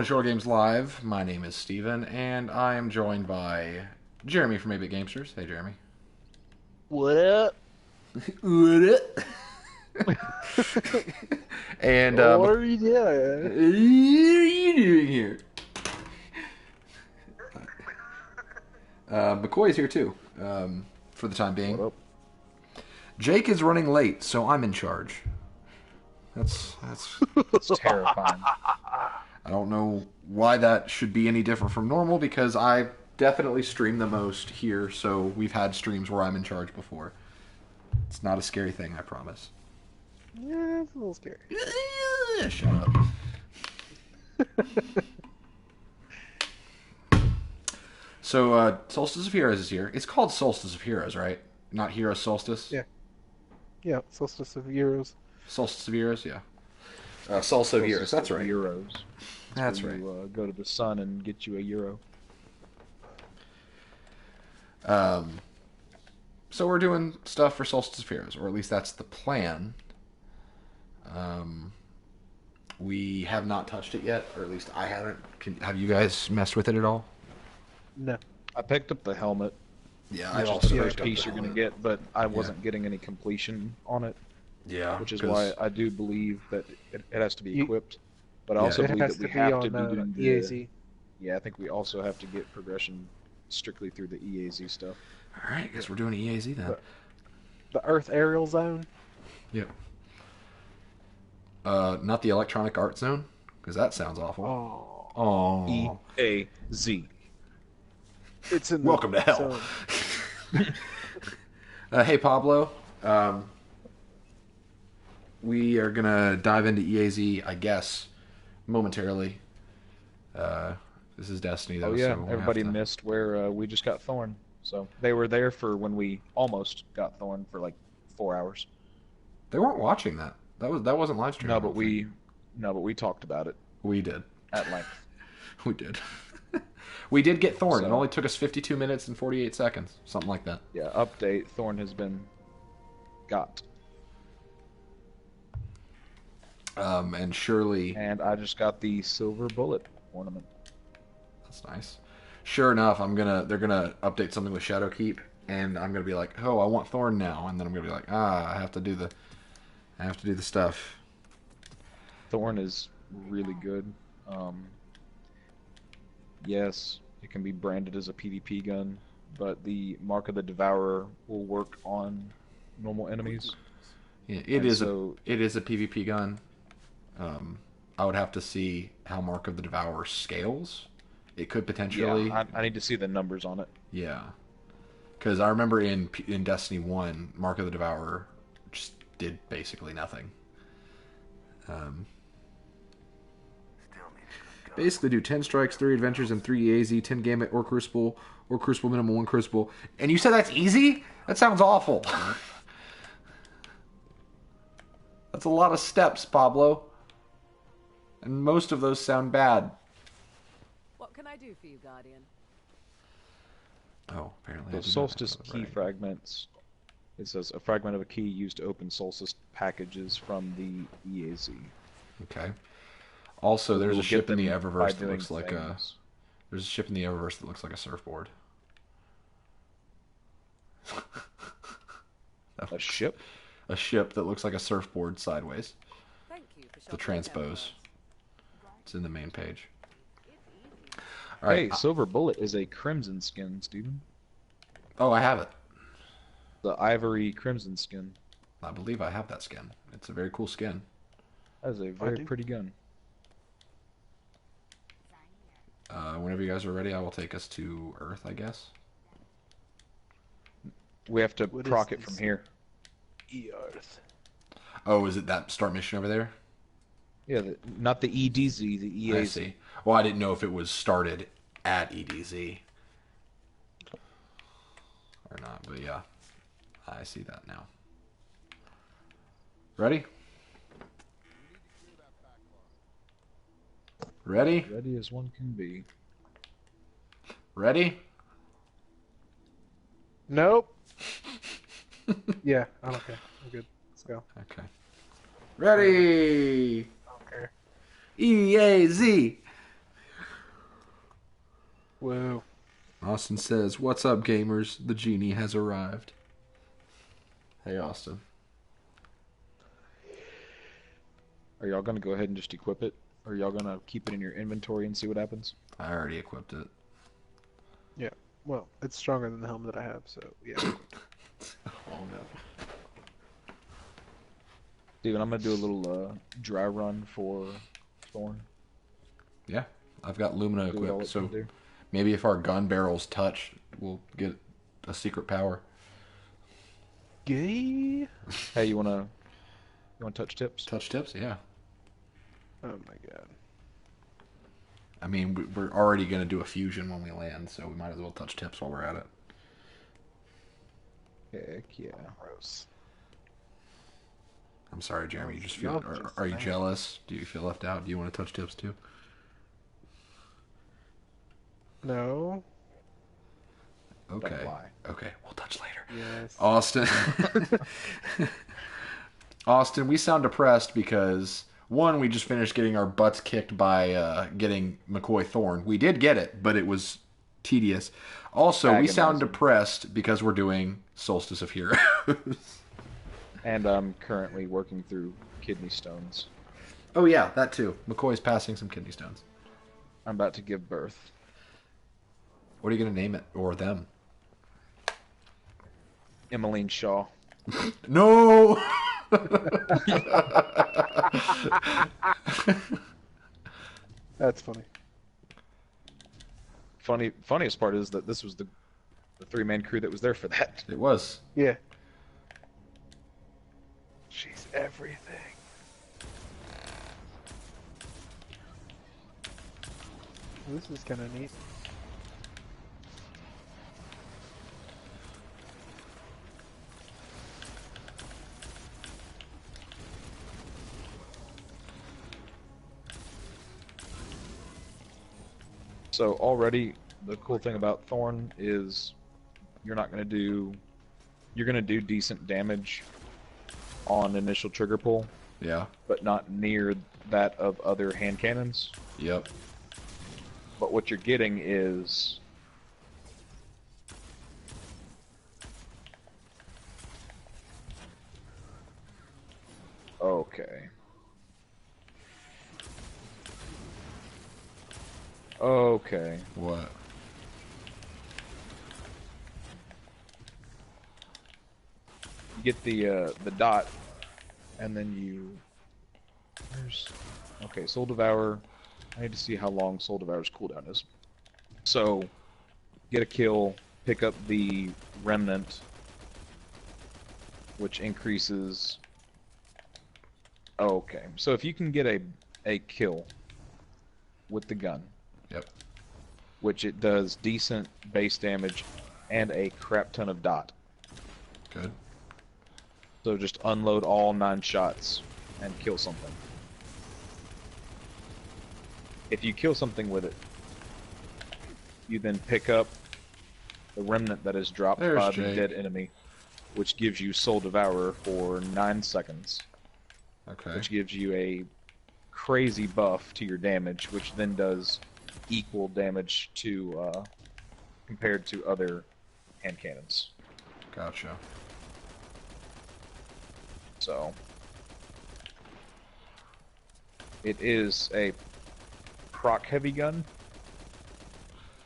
Short Games Live. My name is Stephen, and I am joined by Jeremy from 8-Bit Gamesters. Hey, Jeremy. What up? What? And What are you doing? what are you doing here? McCoy's here too, for the time being. What up? Jake is running late, so I'm in charge. That's. It's terrifying. I don't know why that should be any different from normal because I definitely stream the most here, so we've had streams where I'm in charge before. It's not a scary thing, I promise. Yeah, it's a little scary. Shut up. So, Solstice of Heroes is here. It's called Solstice of Heroes, right? Not Hero Solstice? Yeah. Yeah, Solstice of Heroes. Solstice of Heroes, yeah. Salsa of Heroes, that's right. Euros. That's where right. You go to the sun and get you a euro. So we're doing stuff for Solstice of Heroes, or at least that's the plan. We have not touched it yet, or at least I haven't. Have you guys messed with it at all? No. I picked up the helmet, Yeah, which I've is also the picked first up piece the you're going to helmet. get, but I wasn't getting any completion on it, Yeah, which is 'cause- why I do believe that it has to be You- equipped. But I Yeah, also It believe has that we to be have to on be doing the... EAZ. Yeah, I think we also have to get progression strictly through the EAZ stuff. All right, I guess we're doing EAZ then. The Earth Aerial Zone. Yep. Not the Electronic Art Zone, because that sounds awful. Oh. Oh. EAZ. It's in the Welcome to hell. zone. Hey, Pablo. We are gonna dive into EAZ, I guess, momentarily. This is Destiny, though. Oh yeah, so we'll everybody have to... missed where we just got Thorn. So they were there for when we almost got Thorn for like 4 hours. They weren't watching that. That wasn't live stream. No, but we talked about it we did. at length. We did. We did get Thorn. It So- only took us 52 minutes and 48 seconds, something like that. Yeah, update. Thorn has been got, And surely, and I just got the silver bullet ornament. that's nice. Sure enough, they're gonna update something with Shadowkeep, and I'm gonna be like, oh, I want Thorn now, and then I'm gonna be like, I have to do the stuff. Thorn is really good. Yes, it can be branded as a PvP gun, but the Mark of the Devourer will work on normal enemies. Yeah, And it so- is a PvP gun. I would have to see how Mark of the Devourer scales. It could potentially, Yeah, I need to see the numbers on it. yeah. Because I remember in Destiny 1, Mark of the Devourer just did basically nothing. Basically do 10 strikes, 3 adventures, and 3 EAZ, 10 gambit, or crucible minimum, 1 crucible. And you said that's easy? That sounds awful. That's a lot of steps, Pablo. And most of those sound bad. What can I do for you, Guardian? Oh, apparently I The do not have Solstice those key right. fragments. It says a fragment of a key used to open Solstice packages from the EAZ. Okay. Also, there's We'll a ship get in the them by Eververse that doing looks like a... things. There's a ship in the Eververse that looks like a surfboard. A ship? A ship that looks like a surfboard sideways. Thank you for The sheltering transpose. Templars. It's in the main page. It's easy. All right. Hey, Silver Bullet is a crimson skin, Steven. Oh, I have it. The ivory crimson skin. I believe I have that skin. It's a very cool skin. That is a very do. pretty gun. Whenever you guys are ready, I will take us to Earth, I guess. We have to What is proc it from this? here. Earth. Oh, is it that start mission over there? Yeah, not the EDZ, the EAZ. I see. Well, I didn't know if it was started at EDZ or not, but yeah, I see that now. Ready? Ready? Ready as one can be. Ready? Nope. Yeah, I'm okay. I'm good. Let's go. Okay. Ready? I don't care. EAZ. Whoa. Austin says, "What's up, gamers? The genie has arrived." Hey, Austin. Are y'all gonna go ahead and just equip it? Or are y'all gonna keep it in your inventory and see what happens? I already equipped it. Yeah. Well, it's stronger than the helmet that I have, so yeah. Oh no. Steven, I'm gonna do a little dry run for Thorn. Yeah, I've got Lumina Do what all equipped, it's gonna so do. maybe if our gun barrels touch, we'll get a secret power. Gay? Hey, you wanna touch tips? Touch tips, yeah. Oh my god. I mean, we're already going to do a fusion when we land, so we might as well touch tips while we're at it. Heck yeah. Gross. I'm sorry, Jeremy. You just feel. Y'all just Are you mad. jealous? Do you feel left out? Do you want to touch tips too? No. Okay. Don't lie. Okay, we'll touch later. Yes. Austin. Austin, we sound depressed because one, we just finished getting our butts kicked by getting McCoy Thorn. We did get it, but it was tedious. Also, we sound Agonizing. depressed because we're doing Solstice of Heroes. And I'm currently working through kidney stones. Oh yeah, that too. McCoy's passing some kidney stones. I'm about to give birth. What are you gonna name it or them? Emmeline Shaw. No. That's funny. Funniest part is that this was the three-man crew that was there for that. It was. Yeah. She's everything. This is kind of neat. So already, the cool thing about Thorn is you're gonna do decent damage on initial trigger pull, Yeah. but not near that of other hand cannons. Yep. But what you're getting is okay. Okay. What? You get the dot, and then okay, Soul Devour. I need to see how long Soul Devour's cooldown is. So, get a kill, pick up the Remnant, which increases. Okay, so if you can get a kill with the gun, Yep. which it does decent base damage and a crap ton of dot. Good. So just unload all 9 shots and kill something. If you kill something with it, you then pick up the remnant that is dropped There's by Jake. the dead enemy, which gives you Soul Devourer for 9 seconds, Okay. which gives you a crazy buff to your damage, which then does equal damage to compared to other hand cannons. Gotcha. So it is a proc heavy gun,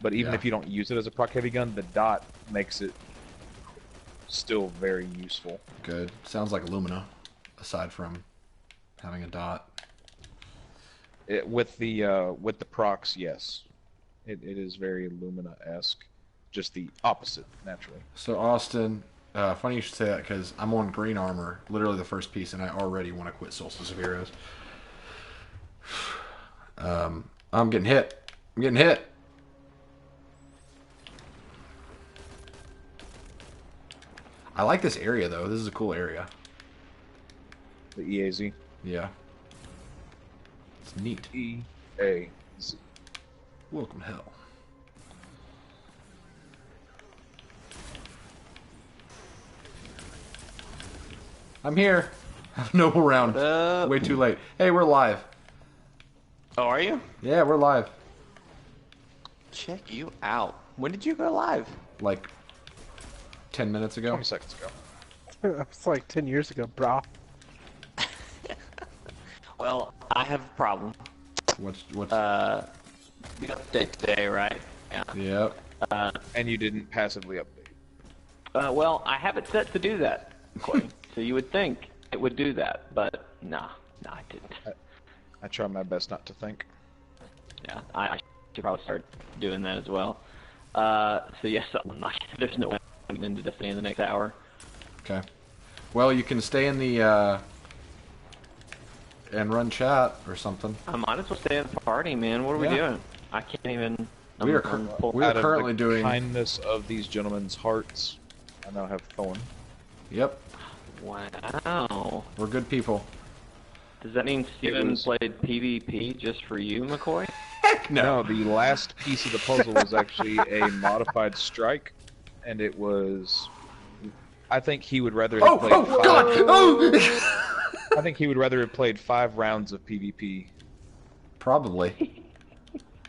but even Yeah. if you don't use it as a proc heavy gun, the dot makes it still very useful. Good. Sounds like Lumina, aside from having a dot. With the procs, yes, it is very Lumina-esque, just the opposite naturally. So Austin, funny you should say that because I'm on green armor, literally the first piece, and I already want to quit Solstice of Heroes. I'm getting hit. I'm getting hit. I like this area though. This is a cool area. The EAZ. Yeah. It's neat. EAZ. Welcome to hell. I'm here. No round. What up? Way too late. Hey, we're live. Oh, are you? Yeah, we're live. Check you out. When did you go live? Like 10 minutes ago. 20 seconds ago. That was like 10 years ago, brah. Well, I have a problem. What's We got update today, right? Yeah. Yep. And you didn't passively update. Well, I have it set to do that, Clay. So you would think it would do that, but nah, I didn't. I try my best not to think. Yeah, I should probably start doing that as well. So yes, there's no way I'm going to Destiny in the next hour. Okay. Well, you can stay in the and run chat or something. I might as well stay at the party, man. What are we Yeah. doing? I can't even. We are Out of currently the doing. kindness of these gentlemen's hearts, I now have Thorn. Yep. Wow. We're good people. Does that mean Steven was- played PvP just for you, McCoy? Heck No, the last piece of the puzzle was actually a modified strike, and it was. I think he would rather have played. Oh God! Oh! I think he would rather have played 5 rounds of PvP. Probably.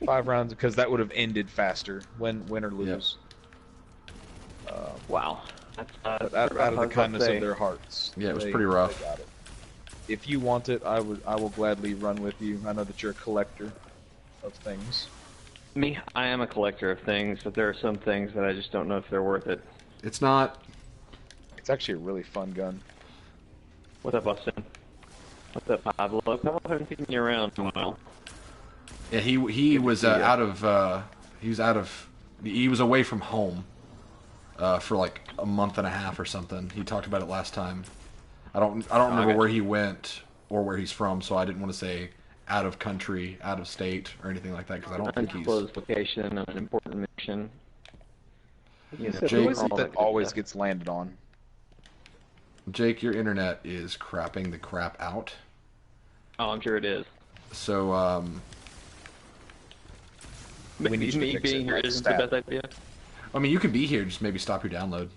5 rounds, because that would have ended faster, win or lose. Wow. That's, But out of the kindness of their hearts. Yeah, it was pretty rough. They got it. If you want it, I will gladly run with you. I know that you're a collector of things. Me, I am a collector of things, but there are some things that I just don't know if they're worth it. It's not. It's actually a really fun gun. What's up, Austin? What's up, Pablo? Pablo, I haven't seen you around in a while. Yeah, he was see ya. out of. He was away from home. For like a month and a half or something. He talked about it last time. I don't remember Okay. where he went or where he's from, so I didn't want to say out of country, out of state, or anything like that because I don't think he's. Undisclosed location on an important mission. You know, Jake- Who is it all that good always stuff. gets landed on? Jake, your internet is crapping the crap out. Oh, I'm sure it is. So We Maybe need you to me fix being it, here like isn't stat. the best idea. I mean, you can be here. Just maybe stop your download.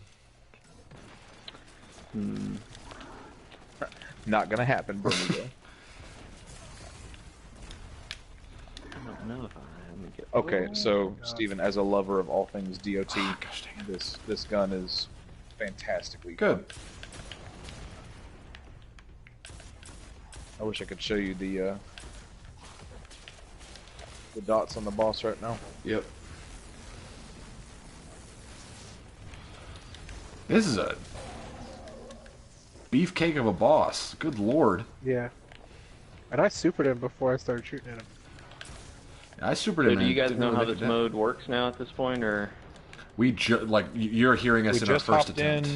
Not gonna happen, Bermuda. I don't know if I'm gonna get. Okay, so Steven, as a lover of all things DOT, Gosh dang it. this gun is fantastically Good. I wish I could show you the dots on the boss right now. Yep. This is a beefcake of a boss. Good lord. Yeah. And I supered him before I started shooting at him. I supered So him. do and you guys didn't know really how make a this dent. mode works now at this point, or? We like you're hearing us We in our just first hopped attempt.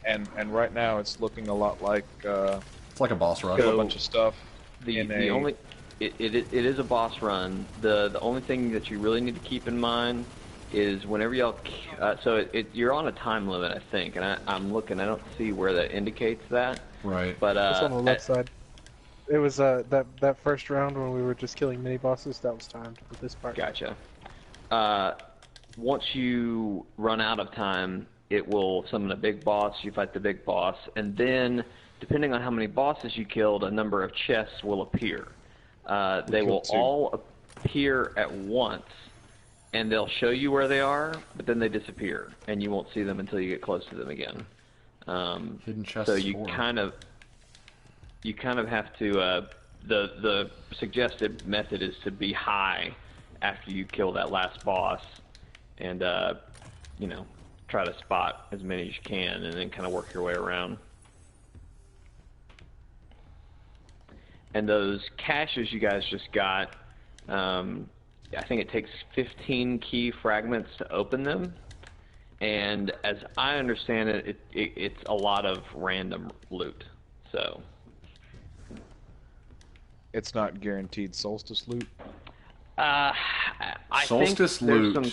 in, and right now it's looking a lot like It's like a boss rush. a So- bunch of stuff. The in the a- only it is a boss run. The only thing that you really need to keep in mind is whenever y'all you're on a time limit, I think, and I'm looking. I don't see where that indicates that, Right. but It's on the left side. It was that first round when we were just killing mini bosses. That was timed with this part. Gotcha. Once you run out of time, it will summon a big boss. You fight the big boss, and then, depending on how many bosses you killed, a number of chests will appear. They will killed 2. all appear at once, and they'll show you where they are, but then they disappear, and you won't see them until you get close to them again. Hidden chests. So you 4. kind of have to. The suggested method is to be high after you kill that last boss, and try to spot as many as you can, and then kind of work your way around. And those caches you guys just got, I think it takes 15 key fragments to open them. And as I understand it, it's a lot of random loot. So It's not guaranteed Solstice loot. I Solstice think there's loot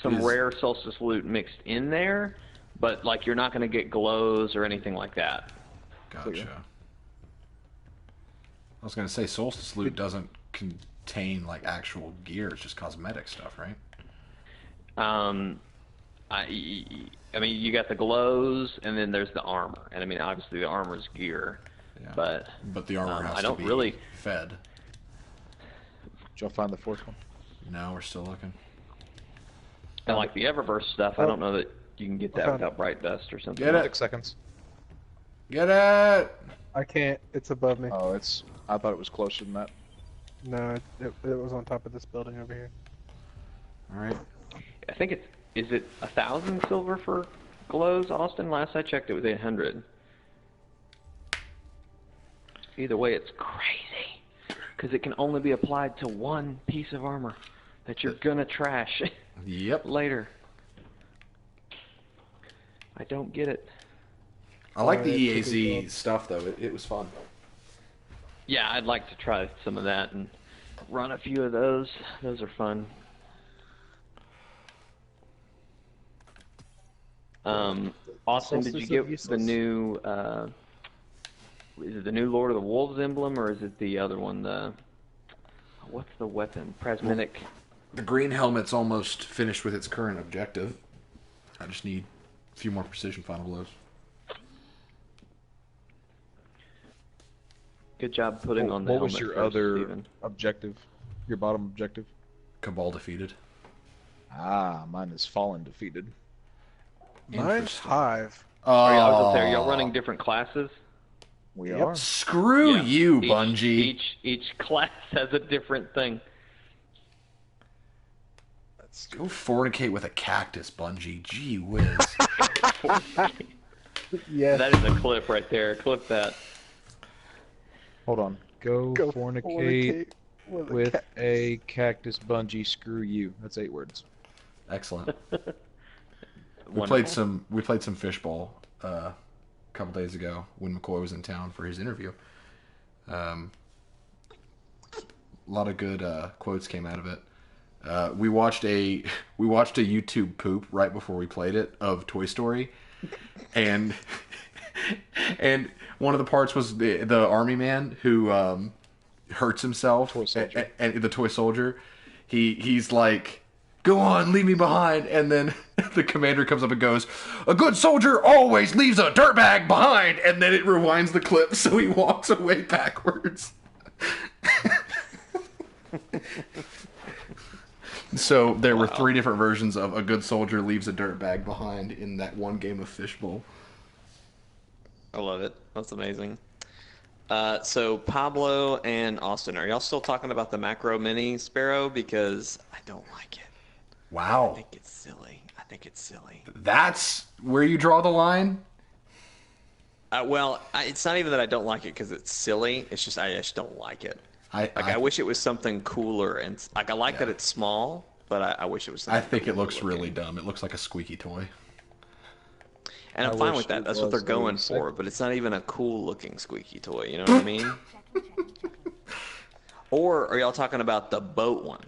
some is- rare Solstice loot mixed in there, but like you're not going to get glows or anything like that. Gotcha. I was gonna say Solstice loot doesn't contain like actual gear. It's just cosmetic stuff, right? I mean, you got the glows, and then there's the armor, and I mean, obviously the armor's gear, Yeah. but the armor has I don't to be really. fed. Did y'all find the 4th one? No, we're still looking. And like the Everburst stuff, I don't know that you can get that without Bright Dust or something. Get it. 6 seconds. Get it! I can't. It's above me. Oh, I thought it was closer than that. No, it was on top of this building over here. Alright. I think is it 1,000 silver for glows, Austin? Last I checked, it was 800. Either way, it's crazy because it can only be applied to one piece of armor that you're gonna trash Yep. later. I don't get it. I like the Alright, EAZ stuff, though. It was fun. Yeah, I'd like to try some of that and run a few of those. Those are fun. Austin, did you Solstice get of the useless. new, is it the new Lord of the Wolves emblem, or is it the other one, what's the weapon? Prismatic? The green helmet's almost finished with its current objective. I just need a few more precision final blows. Good job putting on the What was helmet your first, other Stephen. objective? Your bottom objective? Cabal defeated. Ah, mine is fallen defeated. Mine's Interesting. Hive. Are y'all running different classes? We Yep. are. Screw Yeah. you, Bungie. Each class has a different thing. Go fornicate with a cactus, Bungie. Gee whiz. Yeah. That is a clip right there. Clip that. Hold on. Go fornicate with cat. a cactus bungee. Screw you. That's 8 words. Excellent. We Wonderful. played some fishbowl a couple days ago when McCoy was in town for his interview. A lot of good quotes came out of it. We watched a YouTube poop right before we played it of Toy Story, and one of the parts was the army man who hurts himself. Toy soldier. And the toy soldier. He's like, "Go on, leave me behind," and then the commander comes up and goes, "A good soldier always leaves a dirtbag behind," and then it rewinds the clip so he walks away backwards. So there were 3 different versions of a good soldier leaves a dirtbag behind in that one game of fishbowl. I love it. That's amazing. So Pablo and Austin, are y'all still talking about the macro mini sparrow? Because I don't like it. I Wow. think it's silly. That's where you draw the line? It's not even that I don't like it because it's silly. It's just I just don't like it. I wish it was something cooler, and like I like that it's small, but I wish it was something I think it looks cooler really looking. dumb. It looks like a squeaky toy. And I'm I fine wish with that. it That's what they're was going a for, but it's not even a cool looking squeaky toy, you know what I mean? Or are y'all talking about the boat one?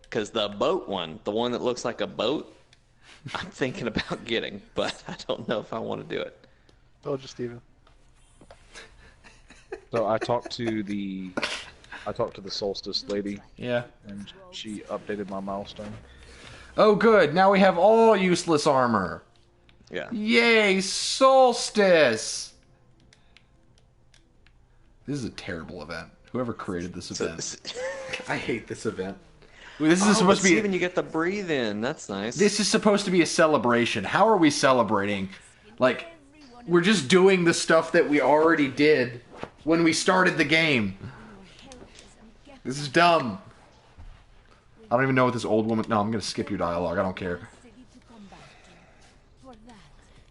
Because the boat one, the one that looks like a boat, I'm thinking about getting, but I don't know if I want to do it. Told you, Steven. So I talked to the Solstice lady, Yeah. and she updated my milestone. Oh, good. Now we have all useless armor. Yeah. Yay, Solstice! This is a terrible event. Whoever created this event. I hate this event. This is supposed to be. Steven, you get the breathe in. That's nice. This is supposed to be a celebration. How are we celebrating? Like, we're just doing the stuff that we already did when we started the game. This is dumb. I don't even know what this old woman... No, I'm going to skip your dialogue. I don't care.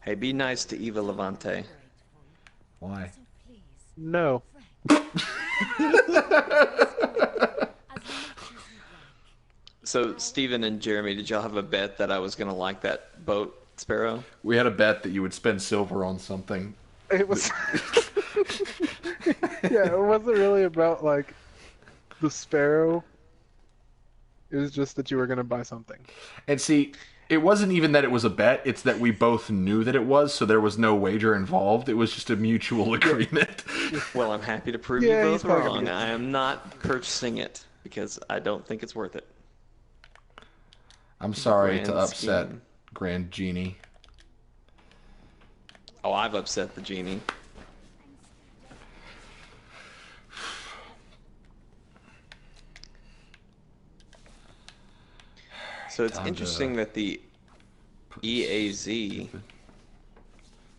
Hey, be nice to Eva Levante. Why? No. So, Steven and Jeremy, did y'all have a bet that I was going to like that boat sparrow? We had a bet that you would spend silver on something. It was. Yeah, it wasn't really about like the sparrow. It was just that you were gonna buy something. And see, it wasn't even that it was a bet. It's that we both knew that it was, so there was no wager involved. It was just a mutual agreement. Well, I'm happy to prove Yeah, you he's both probably wrong. gonna I am not purchasing it because I don't think it's worth it. I'm sorry to grand upset scheme. Grand Genie. Oh, I've upset the genie. So it's time interesting to that the put EAZ stupid-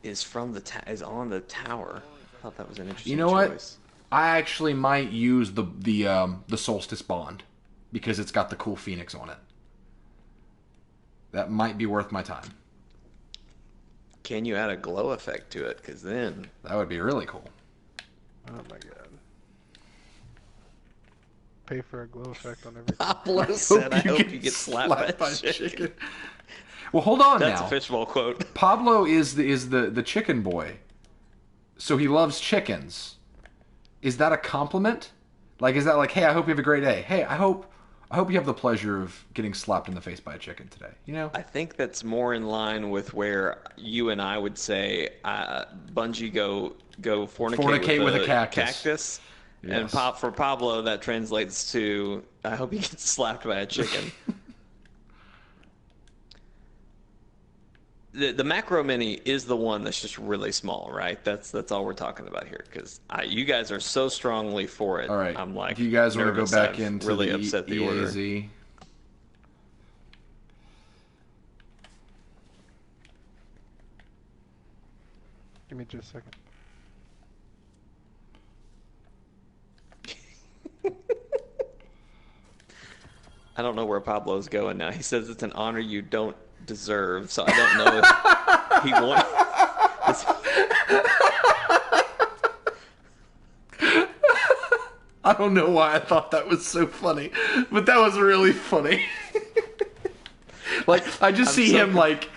is from the is on the tower. I thought that was an interesting You know what? choice. I actually might use the Solstice Bond because it's got the cool phoenix on it. That might be worth my time. Can you add a glow effect to it? Because then That would be really cool. Oh my god. Pay for a glow effect on everything. Pablo said, "I hope you get slapped by a chicken." Well, hold on That's now. a fishbowl quote. Pablo is the chicken boy, so he loves chickens. Is that a compliment? Like, is that like, hey, I hope you have a great day. Hey, I hope you have the pleasure of getting slapped in the face by a chicken today. You know? I think that's more in line with where you and I would say, Bungie go fornicate with a a cactus. And Yes. for Pablo, that translates to, I hope he gets slapped by a chicken. The macro mini is the one that's just really small, right? That's all we're talking about here, because you guys are so strongly for it. All right. I'm like, if you guys want to go nervous. back I've into really the upset the order. EAZ. Give me just a second. I don't know where Pablo's going now. He says it's an honor you don't deserve, so I don't know if he wants. I don't know why I thought that was so funny, but that was really funny. Like, I just see so him like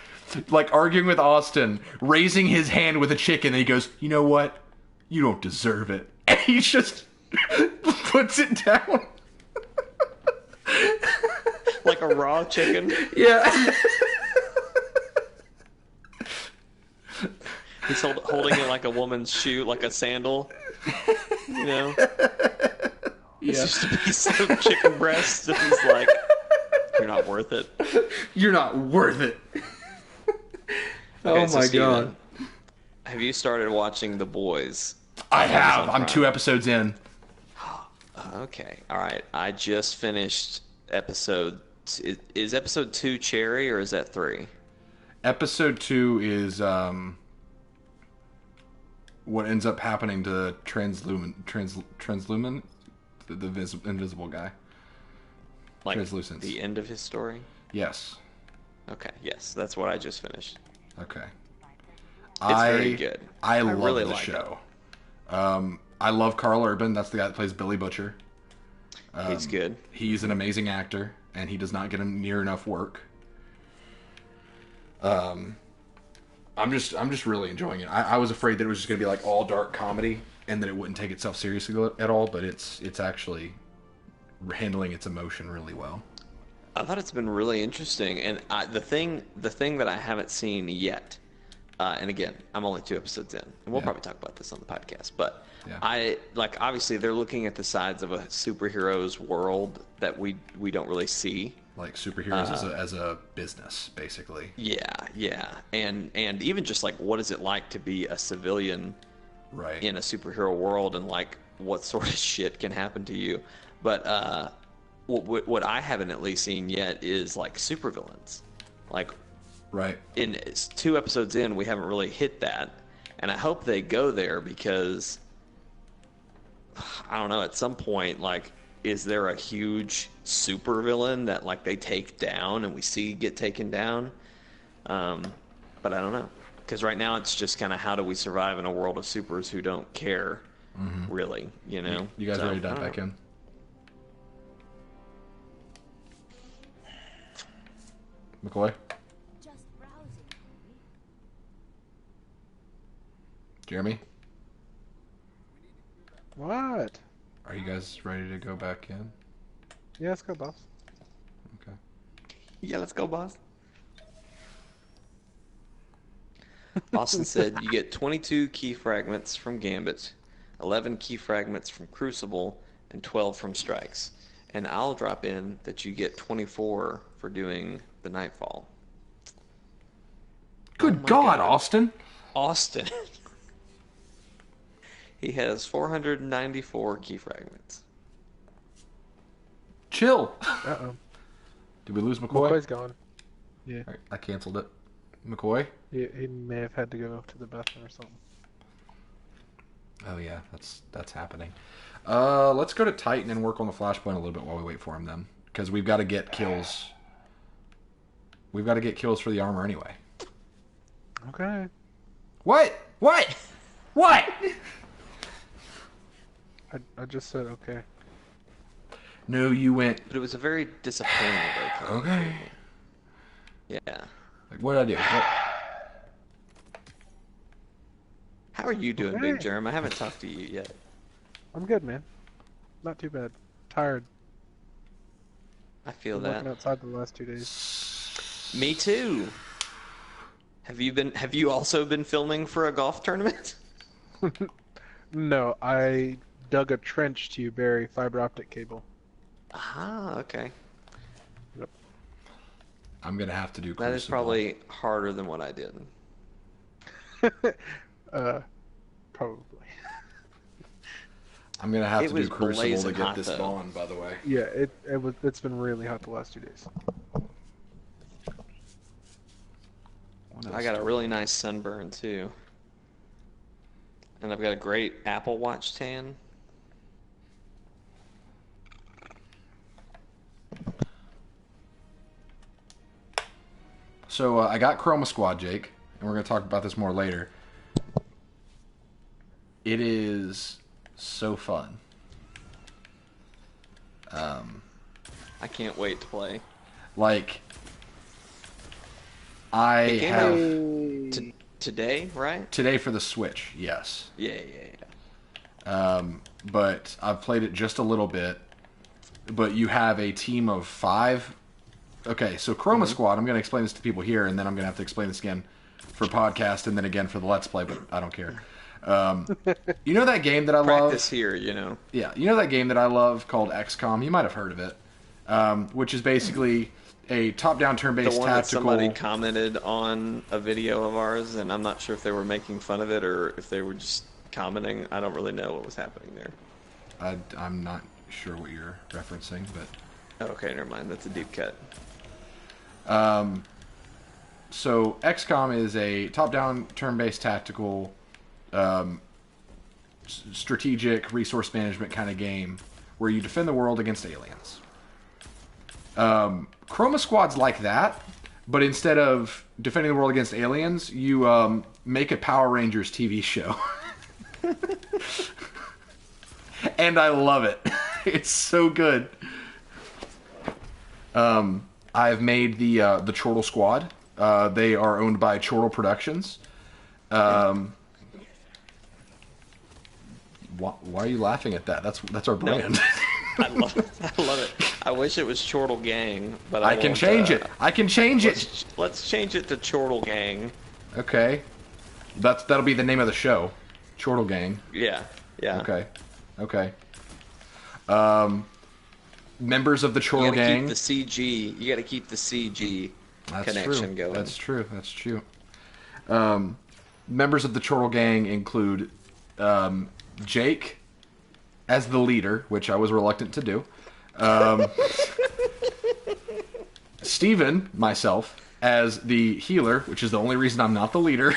arguing with Austin, raising his hand with a chicken, and he goes, "You know what? You don't deserve it." And he just puts it down. Like a raw chicken. Yeah. He's holding it like a woman's shoe, like a sandal. You know? It's just a piece of chicken breast, and he's like, "You're not worth it." You're not worth it. Okay, Oh so my Steven, god. have you started watching The Boys? I on have. Amazon I'm Prime? 2 episodes in. Okay, all right. I just finished episode. Is episode 2 Cherry or is that 3? Episode 2 is what ends up happening to Translumin, the invisible guy. Like Translucence. the end of his story? Yes. Okay, yes, that's what I just finished. Okay. It's very good. I love really the like show. I love Carl Urban. That's the guy that plays Billy Butcher. He's good. He's an amazing actor, and he does not get near enough work. I'm just really enjoying it. I was afraid that it was just gonna be like all dark comedy, and that it wouldn't take itself seriously at all. But it's actually handling its emotion really well. I thought it's been really interesting, and the thing that I haven't seen yet, and again, I'm only 2 episodes in, and we'll Yeah. probably talk about this on the podcast. But Yeah. obviously they're looking at the sides of a superheroes world that we don't really see. Like superheroes as a business, basically. Yeah, and even just like what is it like to be a civilian Right. in a superhero world, and like what sort of shit can happen to you. But what I haven't at least seen yet is like supervillains. Like Right. in 2 episodes in, we haven't really hit that, and I hope they go there because I don't know. At some point, like, is there a huge supervillain that like they take down and we see get taken down? But I don't know, because right now it's just kind of how do we survive in a world of supers who don't care, really? You know. You guys So, ready to I dive don't back know. in? McCoy? Just browsing. Jeremy? What? Are you guys ready to go back in? Yeah, let's go, boss. Okay. Yeah, let's go, boss. Austin said you get 22 key fragments from Gambit, 11 key fragments from Crucible, and 12 from Strikes. And I'll drop in that you get 24 for doing the Nightfall. Good my God, God. Austin! Austin. He has 494 key fragments. Chill. Uh-oh. Did we lose McCoy? McCoy's gone. Yeah. All right, I canceled it. McCoy? He may have had to go to the bathroom or something. Oh yeah, that's happening. Let's go to Titan and work on the flashpoint a little bit while we wait for him then, because we've got to get kills. We've got to get kills for the armor anyway. Okay. What? What? What? I just said okay. No, you went. But it was a very disappointing okay. Okay. Yeah. Like, what did I do? What? How are you doing, Okay. Big Germ? I haven't talked to you yet. I'm good, man. Not too bad. Tired. I feel Been that. working outside the last 2 days. Me too. Have you also been filming for a golf tournament? No, I dug a trench to bury fiber optic cable. Ah, okay. I'm gonna have to do. That is Crucible. probably harder than what I did. Probably. I'm gonna have It to was do Crucible to blazing get hot, this though. spawn. By the way. Yeah, it's been really hot the last 2 days. I got a really nice sunburn too. And I've got a great Apple Watch tan. So I got Chroma Squad, Jake, and we're gonna talk about this more later. It is so fun. I can't wait to play. Like, I It came have out today, right? today for the Switch. Yes. Yeah. But I've played it just a little bit. But you have a team of 5. Okay, so Chroma Squad, I'm going to explain this to people here, and then I'm going to have to explain this again for podcast, and then again for the Let's Play, but I don't care. You know that game that I love? Practice here, you know. Yeah, you know that game that I love called XCOM? You might have heard of it. Which is basically a top-down The turn-based one that tactical... somebody commented on a video of ours, and I'm not sure if they were making fun of it or if they were just commenting. I don't really know what was happening there. I'm not sure what you're referencing, but... Okay, never mind. That's a deep cut. So XCOM is a top-down turn-based tactical strategic resource management kind of game where you defend the world against aliens. Chroma Squad's like that, but instead of defending the world against aliens, you make a Power Rangers TV show. And I love it. It's so good. I've made the Chortle Squad. They are owned by Chortle Productions. Why are you laughing at that? That's our brand. I love it. I love it. I wish it was Chortle Gang, but I can change it. I can change it. Let's change it to Chortle Gang. Okay. That'll be the name of the show. Chortle Gang. Yeah. Okay. Members of the You Chortle gotta Gang. keep the CG. You gotta keep the CG connection going. That's true. Members of the Chortle Gang include Jake as the leader, which I was reluctant to do. Stephen, myself, as the healer, which is the only reason I'm not the leader.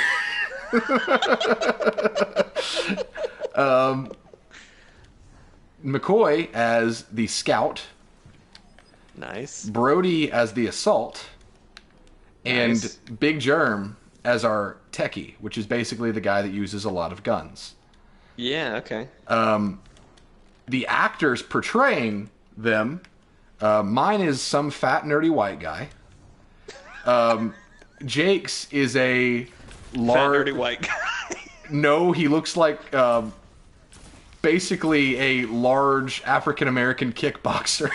McCoy as the scout. Nice. Brodie as the assault. And Nice. Big Germ as our techie, which is basically the guy that uses a lot of guns. Yeah. Okay. The actors portraying them, mine is some fat nerdy white guy. Jake's is a Fat large... nerdy white guy. No, he looks like basically a large African-American kickboxer.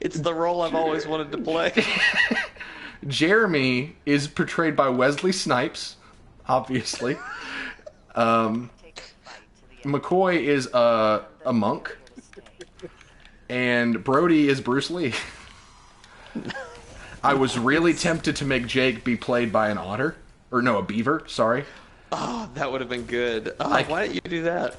It's the role I've always wanted to play. Jeremy is portrayed by Wesley Snipes, obviously. McCoy is a monk. And Brodie is Bruce Lee. I was really tempted to make Jake be played by an otter. Or no, a beaver, sorry. Oh, that would have been good. Oh, why didn't you do that?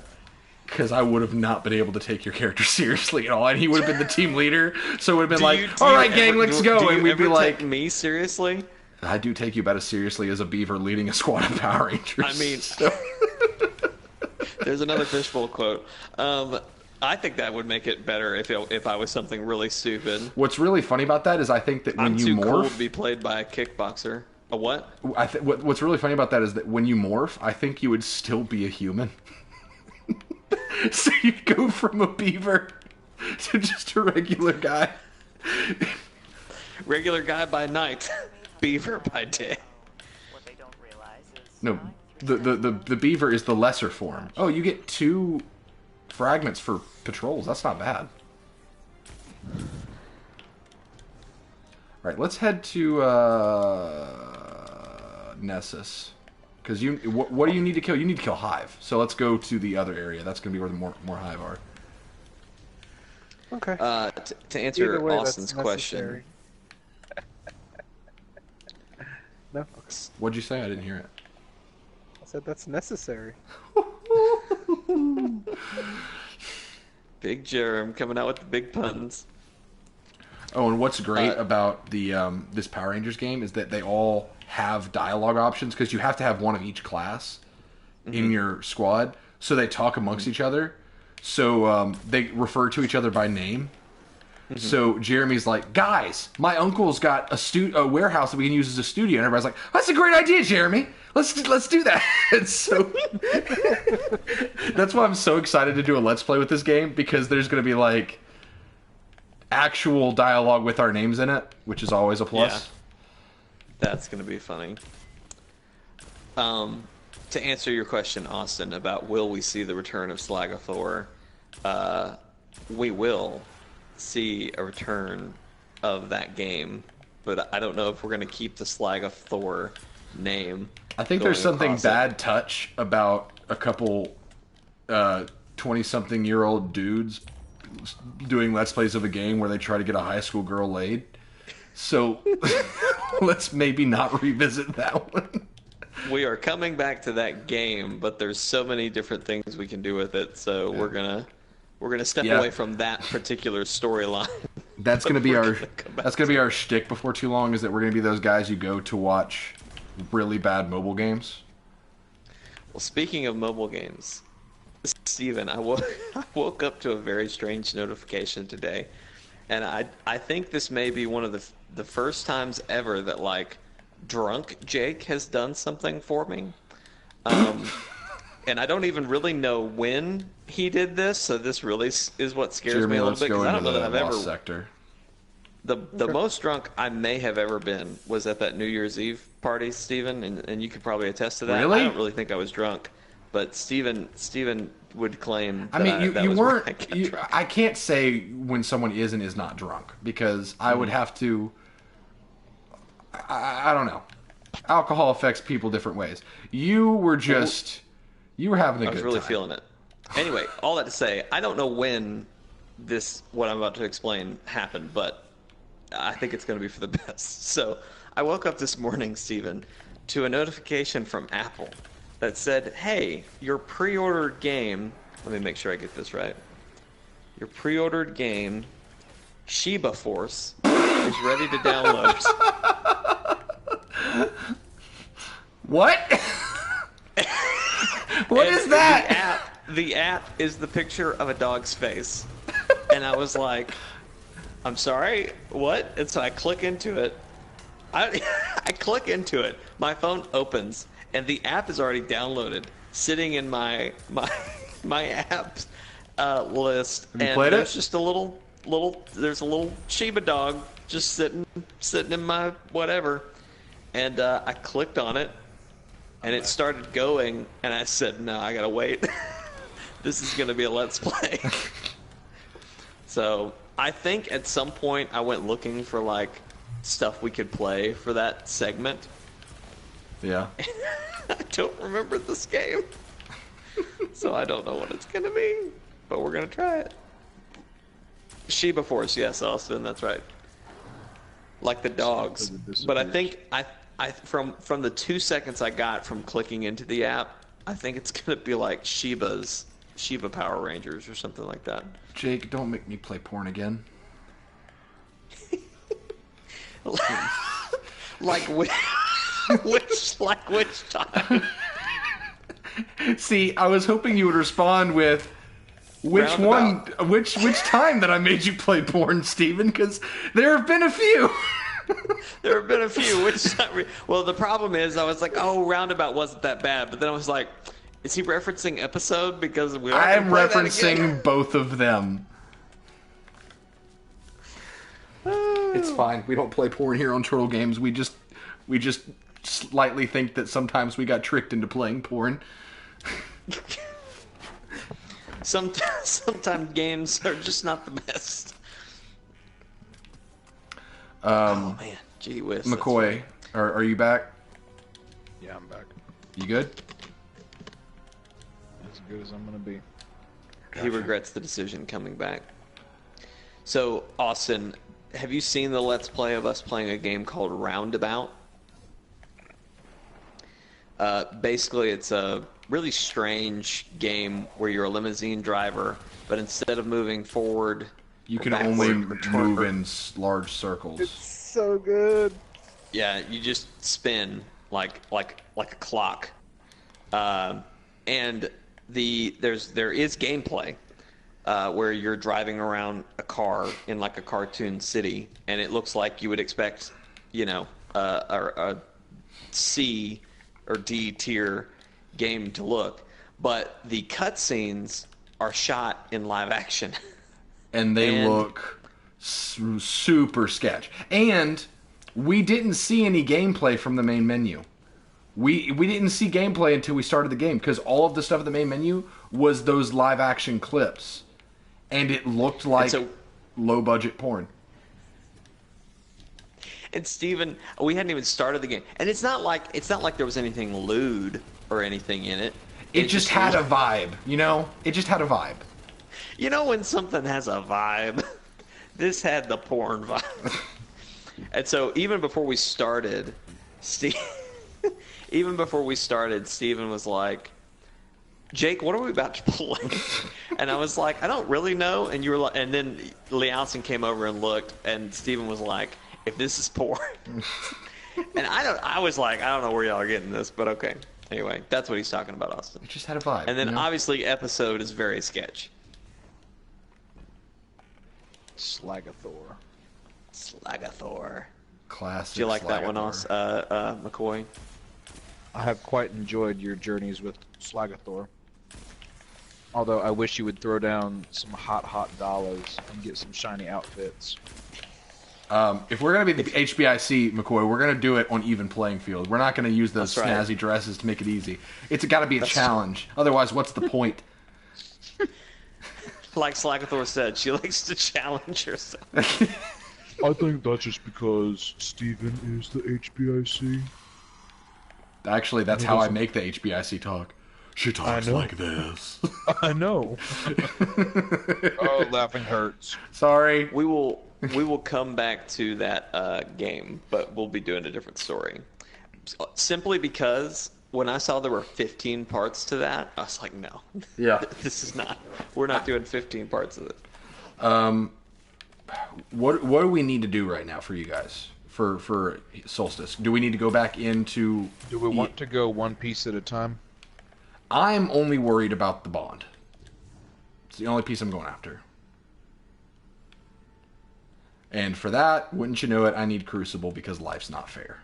Because I would have not been able to take your character seriously at all, and he would have been the team leader. So it would have been all right, gang, let's go, and we'd be like, me seriously? I do take you about as seriously as a beaver leading a squad of Power Rangers. I mean, there's another Fishbowl quote. I think that would make it better if I was something really stupid. What's really funny about that is I think that when I'm you too morph, cool to be played by a kickboxer. A what? What's really funny about that is that when you morph, I think you would still be a human. So you'd go from a beaver to just a regular guy. Regular guy by night, beaver by day. What they don't realize is No, the beaver is the lesser form. Oh, you get 2 fragments for patrols. That's not bad. Alright, let's head to Nessus. Because what do you need to kill? You need to kill Hive. So let's go to the other area. That's going to be where the more Hive are. Okay. To answer Either way, Austin's that's question, necessary. No, okay. What'd you say? I didn't hear it. I said that's necessary. Big Jerem coming out with the big puns. Oh, and what's great about the this Power Rangers game is that they all have dialogue options because you have to have one of each class in your squad, so they talk amongst each other. So they refer to each other by name. So Jeremy's like, guys, my uncle's got a warehouse that we can use as a studio, and everybody's like, that's a great idea, Jeremy. Let's do that. And so that's why I'm so excited to do a Let's Play with this game, because there's going to be like actual dialogue with our names in it, which is always a plus. Yeah. That's going to be funny. To answer your question, Austin, about will we see the return of Slagathor, we will see a return of that game, but I don't know if we're going to keep the Slagathor name. I think there's something bad touch about a couple 20-something-year-old dudes doing Let's Plays of a game where they try to get a high school girl laid. So let's maybe not revisit that one. We are coming back to that game, but there's so many different things we can do with it, so we're gonna step away from that particular storyline. That's gonna be our shtick before too long, is that we're gonna be those guys you go to watch really bad mobile games. Well, speaking of mobile games, Stephen, I woke up to a very strange notification today, and I think this may be one of the first times ever that like drunk Jake has done something for me. And I don't even really know when he did this, so this really is what scares Jeremy, me a little let's bit, go because I into don't know that the I've lost ever... sector. The most drunk I may have ever been was at that New Year's Eve party, Stephen, and you could probably attest to that. Really? I don't really think I was drunk, but Stephen would claim that I mean, that you was weren't. when I got drunk. I can't say when someone is and is not drunk, because I would have to. I don't know. Alcohol affects people different ways. You were just. You were having a good time. I was really feeling it. Anyway, all that to say, I don't know when what I'm about to explain happened, but I think it's going to be for the best. So I woke up this morning, Stephen, to a notification from Apple that said, hey, your pre-ordered game, let me make sure I get this right. Your pre-ordered game, Sheba Force, is ready to download. What? What is that? The app is the picture of a dog's face. And I was like, I'm sorry, what? And so I click into it. I click into it. My phone opens, and the app is already downloaded, sitting in my apps list. Have you and played it? there's just there's a little Shiba dog just sitting in my whatever. And I clicked on it, and it started going, and I said, no, I gotta wait. This is gonna be a Let's Play. So I think at some point I went looking for like stuff we could play for that segment. Yeah. I don't remember this game. So I don't know what it's gonna be, but we're gonna try it. Sheba Force, yes, Austin, that's right. Like the dogs. But I think I from the 2 seconds I got from clicking into the app, I think it's gonna be like Sheba's Shiva Power Rangers or something like that. Jake, don't make me play porn again. Like which time? See, I was hoping you would respond with which time that I made you play porn, Stephen, because there have been a few. There have been a few. Well, the problem is, I was like, oh, Roundabout wasn't that bad, but then I was like, is he referencing episode? Because we are. I am referencing both of them. It's fine. We don't play porn here on Chortle Games. We just slightly think that sometimes we got tricked into playing porn. Sometimes games are just not the best. Oh man, gee whiz. McCoy, are you back? Yeah, I'm back. You good? As good as I'm gonna be. He regrets the decision coming back. So, Austin, have you seen the Let's Play of us playing a game called Roundabout? Basically, it's a really strange game where you're a limousine driver, but instead of moving forward, You can only move in large circles. It's so good. yeah, you just spin like a clock. And there is gameplay where you're driving around a car in like a cartoon city, and it looks like you would expect, a C or D tier game to look, but the cutscenes are shot in live action. And they look super sketch. And we didn't see any gameplay from the main menu. We didn't see gameplay until we started the game, because all of the stuff at the main menu was those live action clips. And it looked like low budget porn. And Steven, we hadn't even started the game. And it's not like there was anything lewd or anything in it. It just had a vibe, It just had a vibe. You know when something has a vibe? This had the porn vibe. And so even before we started, Steven was like, Jake, what are we about to play? And I was like, I don't really know. And you were like, and then Lee Allison came over and looked, and Steven was like, if this is porn. And I was like, I don't know where y'all are getting this, but okay. Anyway, that's what he's talking about, Austin. It just had a vibe. And then obviously episode is very sketch. Slagathor. Classic. Do you like that one, Slagathor. McCoy? I have quite enjoyed your journeys with Slagathor. Although I wish you would throw down some hot dollars and get some shiny outfits. If we're going to be the HBIC, McCoy, we're going to do it on even playing field. We're not going to use those That's right. snazzy dresses to make it easy. It's got to be a challenge. Otherwise, what's the point? Like Slagathor said, she likes to challenge herself. I think that's just because Stephen is the HBIC. Actually, that's how I make the HBIC talk. She talks I know. like this. I know. Oh, laughing hurts. Sorry. We will come back to that game, but we'll be doing a different story. Simply because when I saw there were 15 parts to that, I was like, no. Yeah. We're not doing 15 parts of this. What do we need to do right now for you guys for Solstice? Do we need to go back into? Do we want to go one piece at a time? I'm only worried about the bond. It's the only piece I'm going after. And for that, wouldn't you know it, I need Crucible because life's not fair.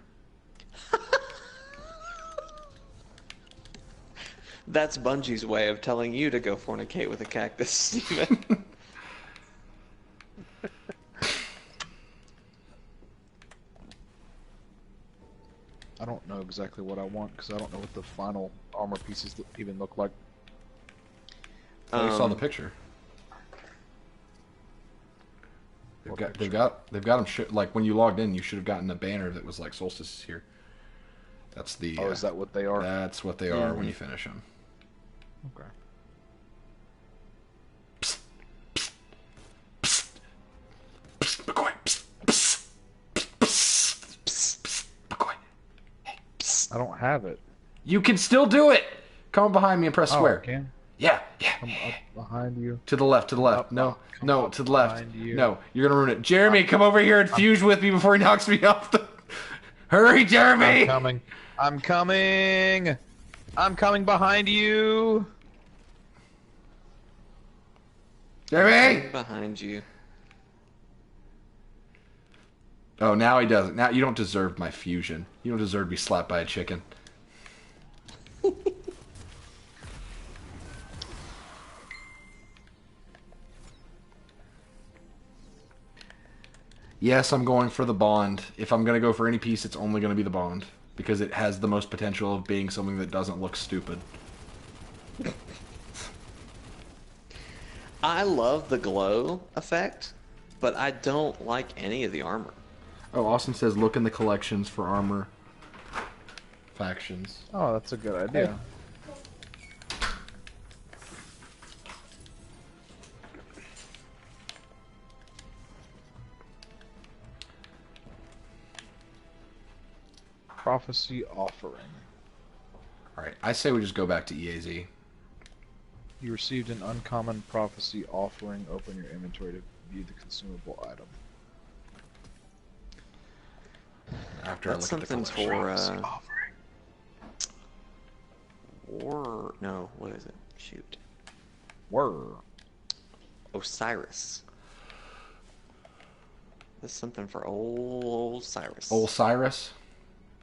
That's Bungie's way of telling you to go fornicate with a cactus, Steven. I don't know exactly what I want because I don't know what the final armor pieces even look like. I saw the picture. They've got them. Like when you logged in, you should have gotten a banner that was like Solstice is here. That's the. Oh, is that what they are? That's what they are when you finish them. Okay. McCoy. McCoy. I don't have it. You can still do it. Come behind me and press square. Oh, can? Yeah. Come up behind you. To the left. Up, No, come no, up to the left. behind you. No, you're gonna ruin it. Jeremy, come over here and fuse with me before he knocks me off the. Hurry, Jeremy! I'm coming behind you. Jeremy! Behind you. Oh, now he doesn't. Now you don't deserve my fusion. You don't deserve to be slapped by a chicken. Yes, I'm going for the bond. If I'm going to go for any piece, it's only going to be the bond. Because it has the most potential of being something that doesn't look stupid. I love the glow effect, but I don't like any of the armor. Oh, Austin says look in the collections for armor factions. Oh, that's a good idea. Prophecy offering. Alright, I say we just go back to EAZ. You received an uncommon prophecy offering. Open your inventory to view the consumable item. After That's I look something at the collection. for War. No, what is it? Shoot. Word. Osiris. That's something for old Cyrus. Old Cyrus.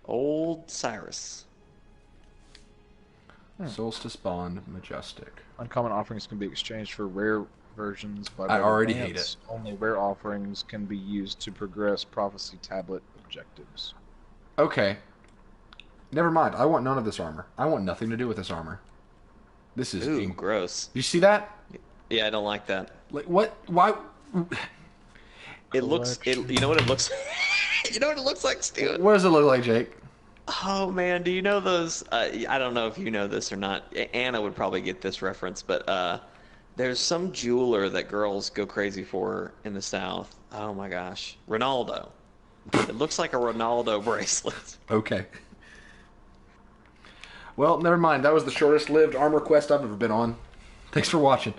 Old Cyrus. Solstice Bond Majestic. Uncommon offerings can be exchanged for rare versions by I already hate advance. it. Only rare offerings can be used to progress prophecy tablet objectives. Okay. Never mind. I want none of this armor. I want nothing to do with this armor. This is... Ooh, gross. You see that? Yeah, I don't like that. Like, what? Why? It looks. You know what it looks. You know what it looks like, Steven? What does it look like, Jake? Oh man, do you know those? I don't know if you know this or not. Anna would probably get this reference, but there's some jeweler that girls go crazy for in the South. Oh my gosh, Ronaldo. It looks like a Ronaldo bracelet. Okay. Well, never mind. That was the shortest-lived armor quest I've ever been on. Thanks for watching.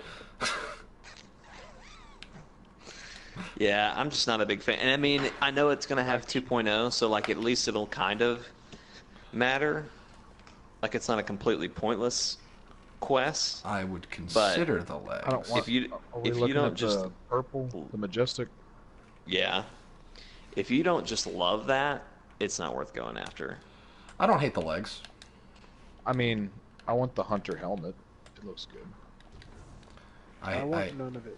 Yeah, I'm just not a big fan. And I mean, I know it's gonna have 2.0, so like at least it'll kind of matter. Like it's not a completely pointless quest. I would consider the legs. I don't want. If you Are we if you looking don't at just the purple, the majestic? yeah, if you don't just love that, it's not worth going after. I don't hate the legs. I mean, I want the hunter helmet. It looks good. I want none of it.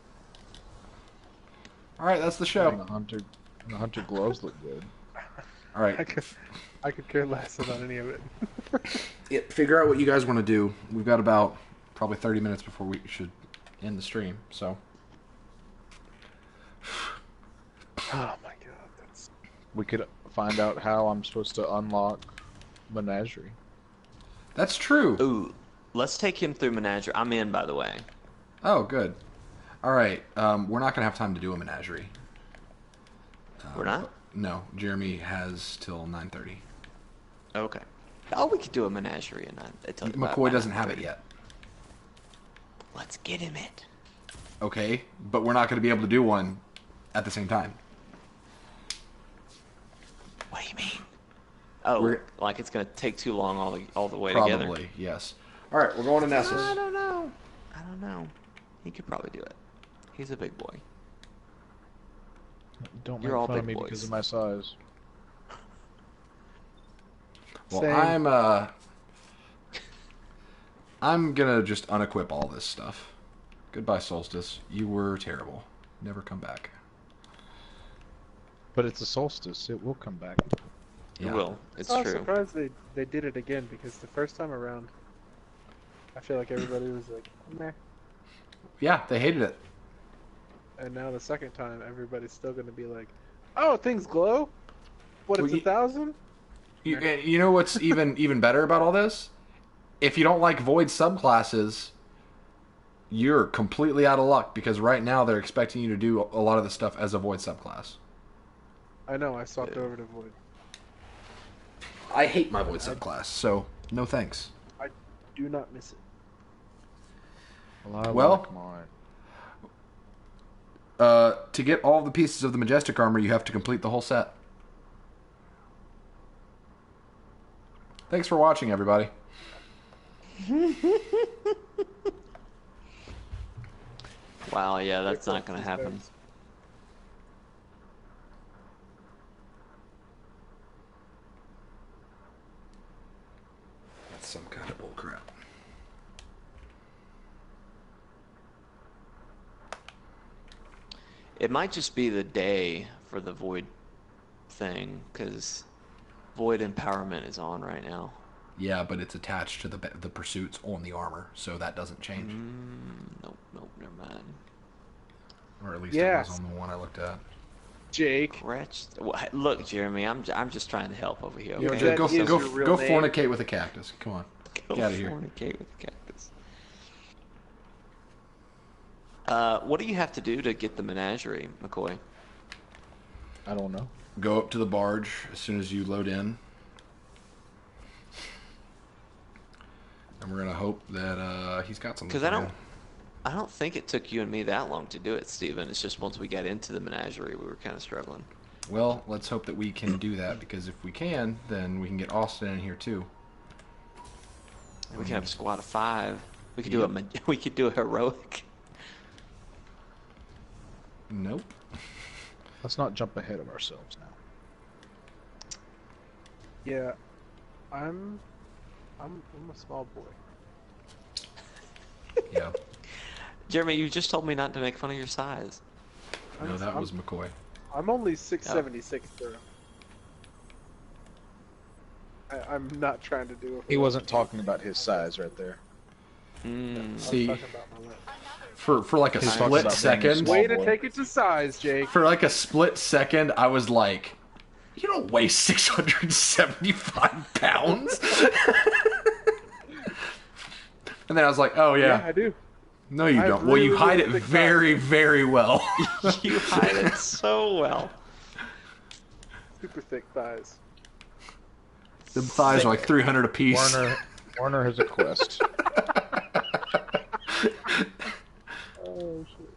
All right, that's the show. And the hunter gloves look good. All right. I could care less about any of it. Yeah, figure out what you guys want to do. We've got about probably 30 minutes before we should end the stream. So. Oh my god, that's... We could find out how I'm supposed to unlock Menagerie. That's true. Ooh, let's take him through Menagerie. I'm in, by the way. Oh, good. All right. We're not gonna have time to do a menagerie. We're not? No, Jeremy has till 9:30. Okay. Oh, we could do a Menagerie and McCoy doesn't have it yet. Let's get him it. Okay, but we're not going to be able to do one at the same time. What do you mean? Oh, like it's gonna take too long all the way Probably, together. Probably, yes. All right, we're going to Nessus. I don't know. He could probably do it. He's a big boy. Don't You're make all fun of big me boys. because of my size. Well, Same. I'm gonna just unequip all this stuff. Goodbye, Solstice. You were terrible. Never come back. But it's a solstice. It will come back. He Yeah. will. It's I was true. surprised they did it again because the first time around, I feel like everybody was like, meh. Yeah, they hated it. And now the second time, everybody's still going to be like, oh, things glow? What, Well, it's 1,000? You know what's even better about all this? If you don't like void subclasses, you're completely out of luck because right now they're expecting you to do a lot of the stuff as a void subclass. I know, I swapped over to void. I hate my void subclass, so no thanks. I do not miss it. Well, I Well- like mine. To get all the pieces of the Majestic armor, you have to complete the whole set. Thanks for watching, everybody. Wow, yeah, that's not going to happen. That's some kind of bullcrap. It might just be the day for the Void thing, because Void Empowerment is on right now. Yeah, but it's attached to the pursuits on the armor, so that doesn't change. Nope, never mind. Or at least Yes. it was on the one I looked at. Jake. Wretched. Well, look, Jeremy, I'm just trying to help over here. You know, Okay? that go is your real go name? fornicate with a cactus. Come on. Go Get out of here. fornicate with the cactus. What do you have to do to get the menagerie, McCoy? I don't know. Go up to the barge as soon as you load in. And we're going to hope that he's got something. Because for you. I don't think it took you and me that long to do it, Steven. It's just once we got into the menagerie, we were kind of struggling. Well, let's hope that we can do that, because if we can, then we can get Austin in here too. We could have a squad of 5. We could do we could do a heroic. Nope. Let's not jump ahead of ourselves now. Yeah, I'm a small boy. Yeah. Jeremy, you just told me not to make fun of your size. No, that was McCoy. I'm only 6'76", bro. I'm not trying to do it. He wasn't talking about his size right there. See, talking about my leg. for like a He's talking split about being a second, small Way to boy. take it to size, Jake. for like a split second, I was like, you don't weigh 675 pounds. And then I was like, oh Yeah, yeah. I do. No, you I don't. Well, you really, hide really it thick very, very well. You hide it so well. Super thick thighs. The thighs are like 300 apiece. Warner has a quest. Oh shit.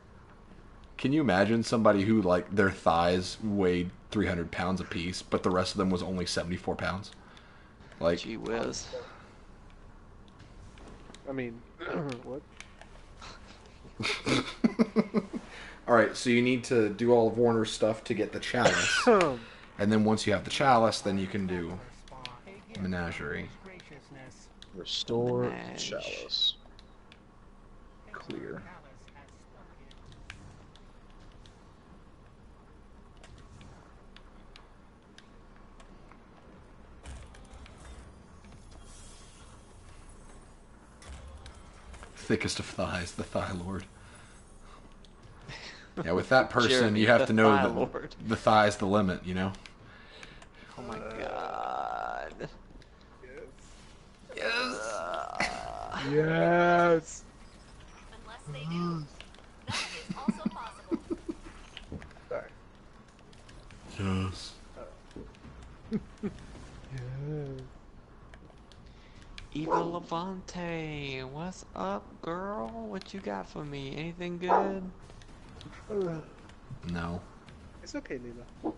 Can you imagine somebody who, like, their thighs weighed 300 pounds apiece, but the rest of them was only 74 pounds? Like, Gee whiz. I mean, what? Alright, so you need to do all of Warner's stuff to get the chalice. And then once you have the chalice, then you can do Menagerie. Restore Manage. chalice. Clear. Thickest of thighs, the Thigh Lord. Yeah, with that person, Jeremy, you have the to know Thigh that Lord. the thigh's the limit, you know? Oh my god. Yes. Unless they do. That is also possible. Sorry. Yes. Eva Levante, what's up, girl? What you got for me? Anything good? No. It's okay, Lila.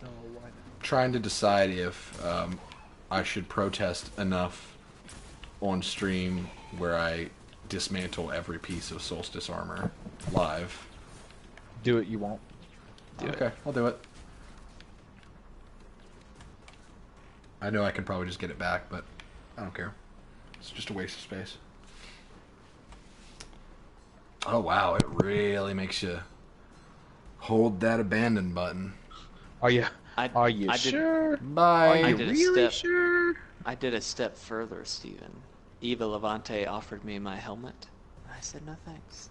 No, why not? Trying to decide if I should protest enough on stream where I dismantle every piece of Solstice armor live. Do it, you won't. Okay, I'll do it. I know I can probably just get it back, but I don't care. It's just a waste of space. Oh wow, it really makes you hold that abandon button. Are you? Are you I did- sure? Bye. I did a Really step. sure? I did a step further, Steven. Eva Levante offered me my helmet. I said no thanks.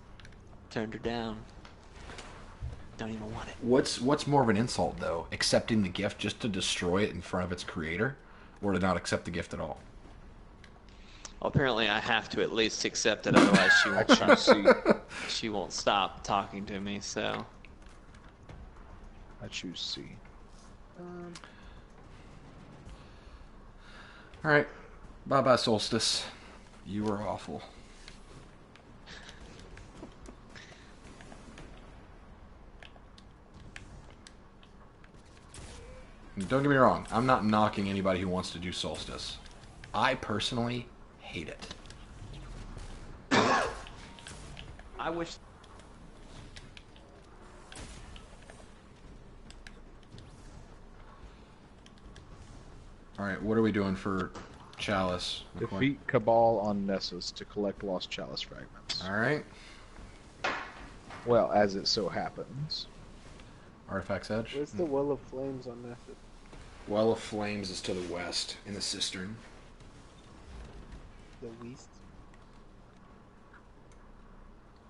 Turned her down. Don't even want it. What's more of an insult though? Accepting the gift just to destroy it in front of its creator, or to not accept the gift at all? Well, apparently I have to at least accept it, otherwise she won't choose C. she won't stop talking to me. So I choose C. All right, bye bye Solstice. You were awful. Don't get me wrong. I'm not knocking anybody who wants to do Solstice. I personally hate it. I wish. Alright, what are we doing for Chalice? Defeat Cabal on Nessus to collect lost Chalice fragments. Alright. Well, as it so happens. Artifact's Edge. Where's the Well of Flames on that? Well of Flames is to the west, in the cistern. The West?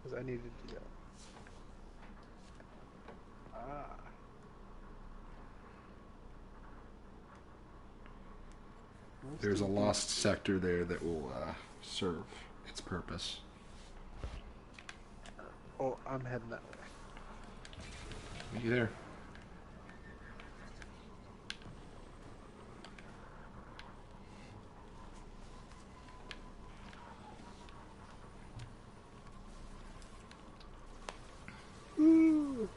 Because I needed to do that. Ah. There's a lost sector there that will serve its purpose. Oh, I'm heading that way. You there? Ooh.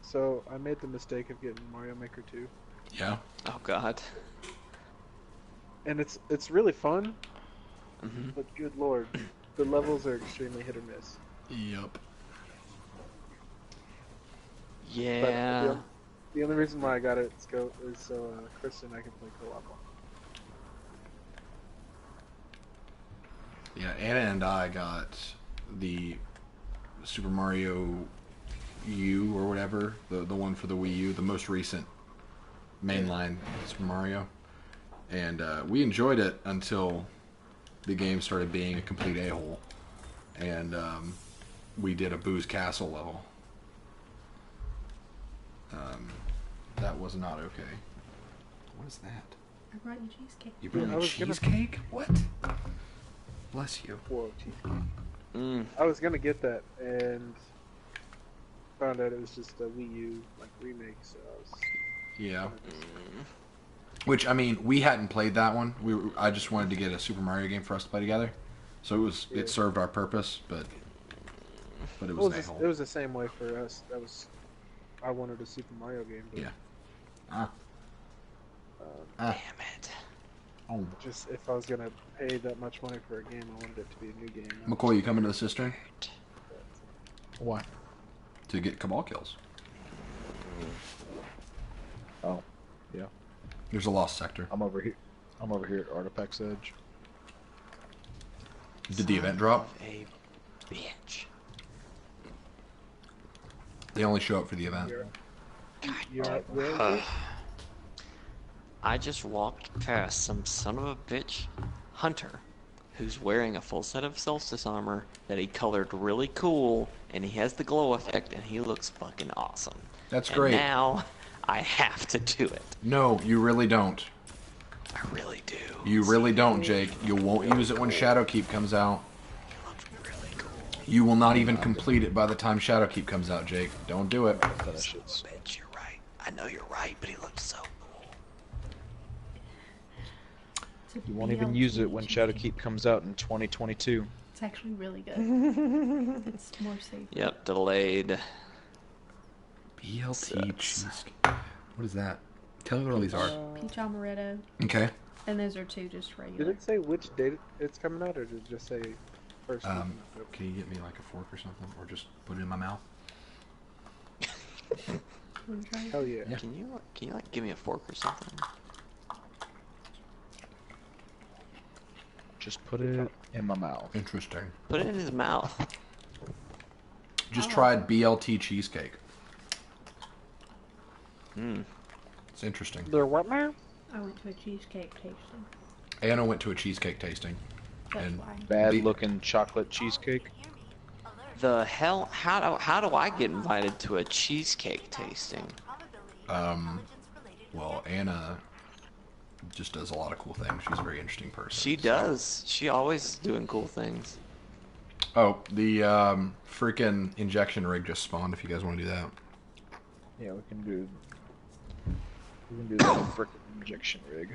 So I made the mistake of getting Mario Maker 2, Yeah. Oh God. and it's really fun, Mm-hmm. but good lord, the levels are extremely hit or miss. Yep. Yeah. But the only reason why I got it is so Chris and I can play co-op on. Yeah, Anna and I got the Super Mario U or whatever, the one for the Wii U, the most recent mainline Super Mario, and we enjoyed it until the game started being a complete a-hole, and we did a Boo's Castle level. That was not okay. What is that? I brought you cheesecake. You brought I me was gonna- cheesecake? What? Bless you. Whoa, cheesecake. Mm. I was gonna get that and found out it was just a Wii U remake, so I was Yeah. Which, I mean, we hadn't played that one. I just wanted to get a Super Mario game for us to play together, so it served our purpose, but it was a it was the same way for us. I wanted a Super Mario game. But, Yeah. Ah. Damn it. Oh. Just if I was gonna pay that much money for a game, I wanted it to be a new game. McCoy, you coming to the cistern Why? to get Cabal kills? Oh, yeah. There's a lost sector. I'm over here. I'm over here at Artifact's Edge. Did the event drop? A bitch. They only show up for the event. I just walked past some son of a bitch hunter who's wearing a full set of Solstice armor that he colored really cool, and he has the glow effect, and he looks fucking awesome. That's And great. now I have to do it. No, you really don't. I really do. You really don't, Jake. You won't use it when Shadowkeep comes out. It looks really cool. You will not even complete it by the time Shadowkeep comes out, Jake. Don't do it. Finish it. Bitch, you're right. I know you're right, but he looks so cool. It's a You won't even BLT use it when cheesecake. Shadowkeep comes out in 2022. It's actually really good. It's more safe. Yep, delayed. BLT cheesecake. What is that? Tell me what all these are. Peach amaretto, Okay. and those are two just Did regular. it say which date it's coming out, or did it just say first? week in October? Can you get me like a fork or something, or just put it in my mouth? Wanna try it? Hell yeah. Yeah. Can you give me a fork or something? Just put it in my mouth. Interesting. Put it in his mouth. Just tried BLT cheesecake. Hmm. It's interesting. They're what now? I went to a cheesecake tasting. Anna went to a cheesecake tasting. That's And why. Bad The- looking chocolate cheesecake. Hear me. Alert. The hell? How do I get invited to a cheesecake tasting? Probability Um, intelligence-related Well, Anna just does a lot of cool things. She's a very interesting person. She so- does. She always doing cool things. Oh, the freaking injection rig just spawned. If you guys want to do that. Yeah, we can do that frickin' injection rig.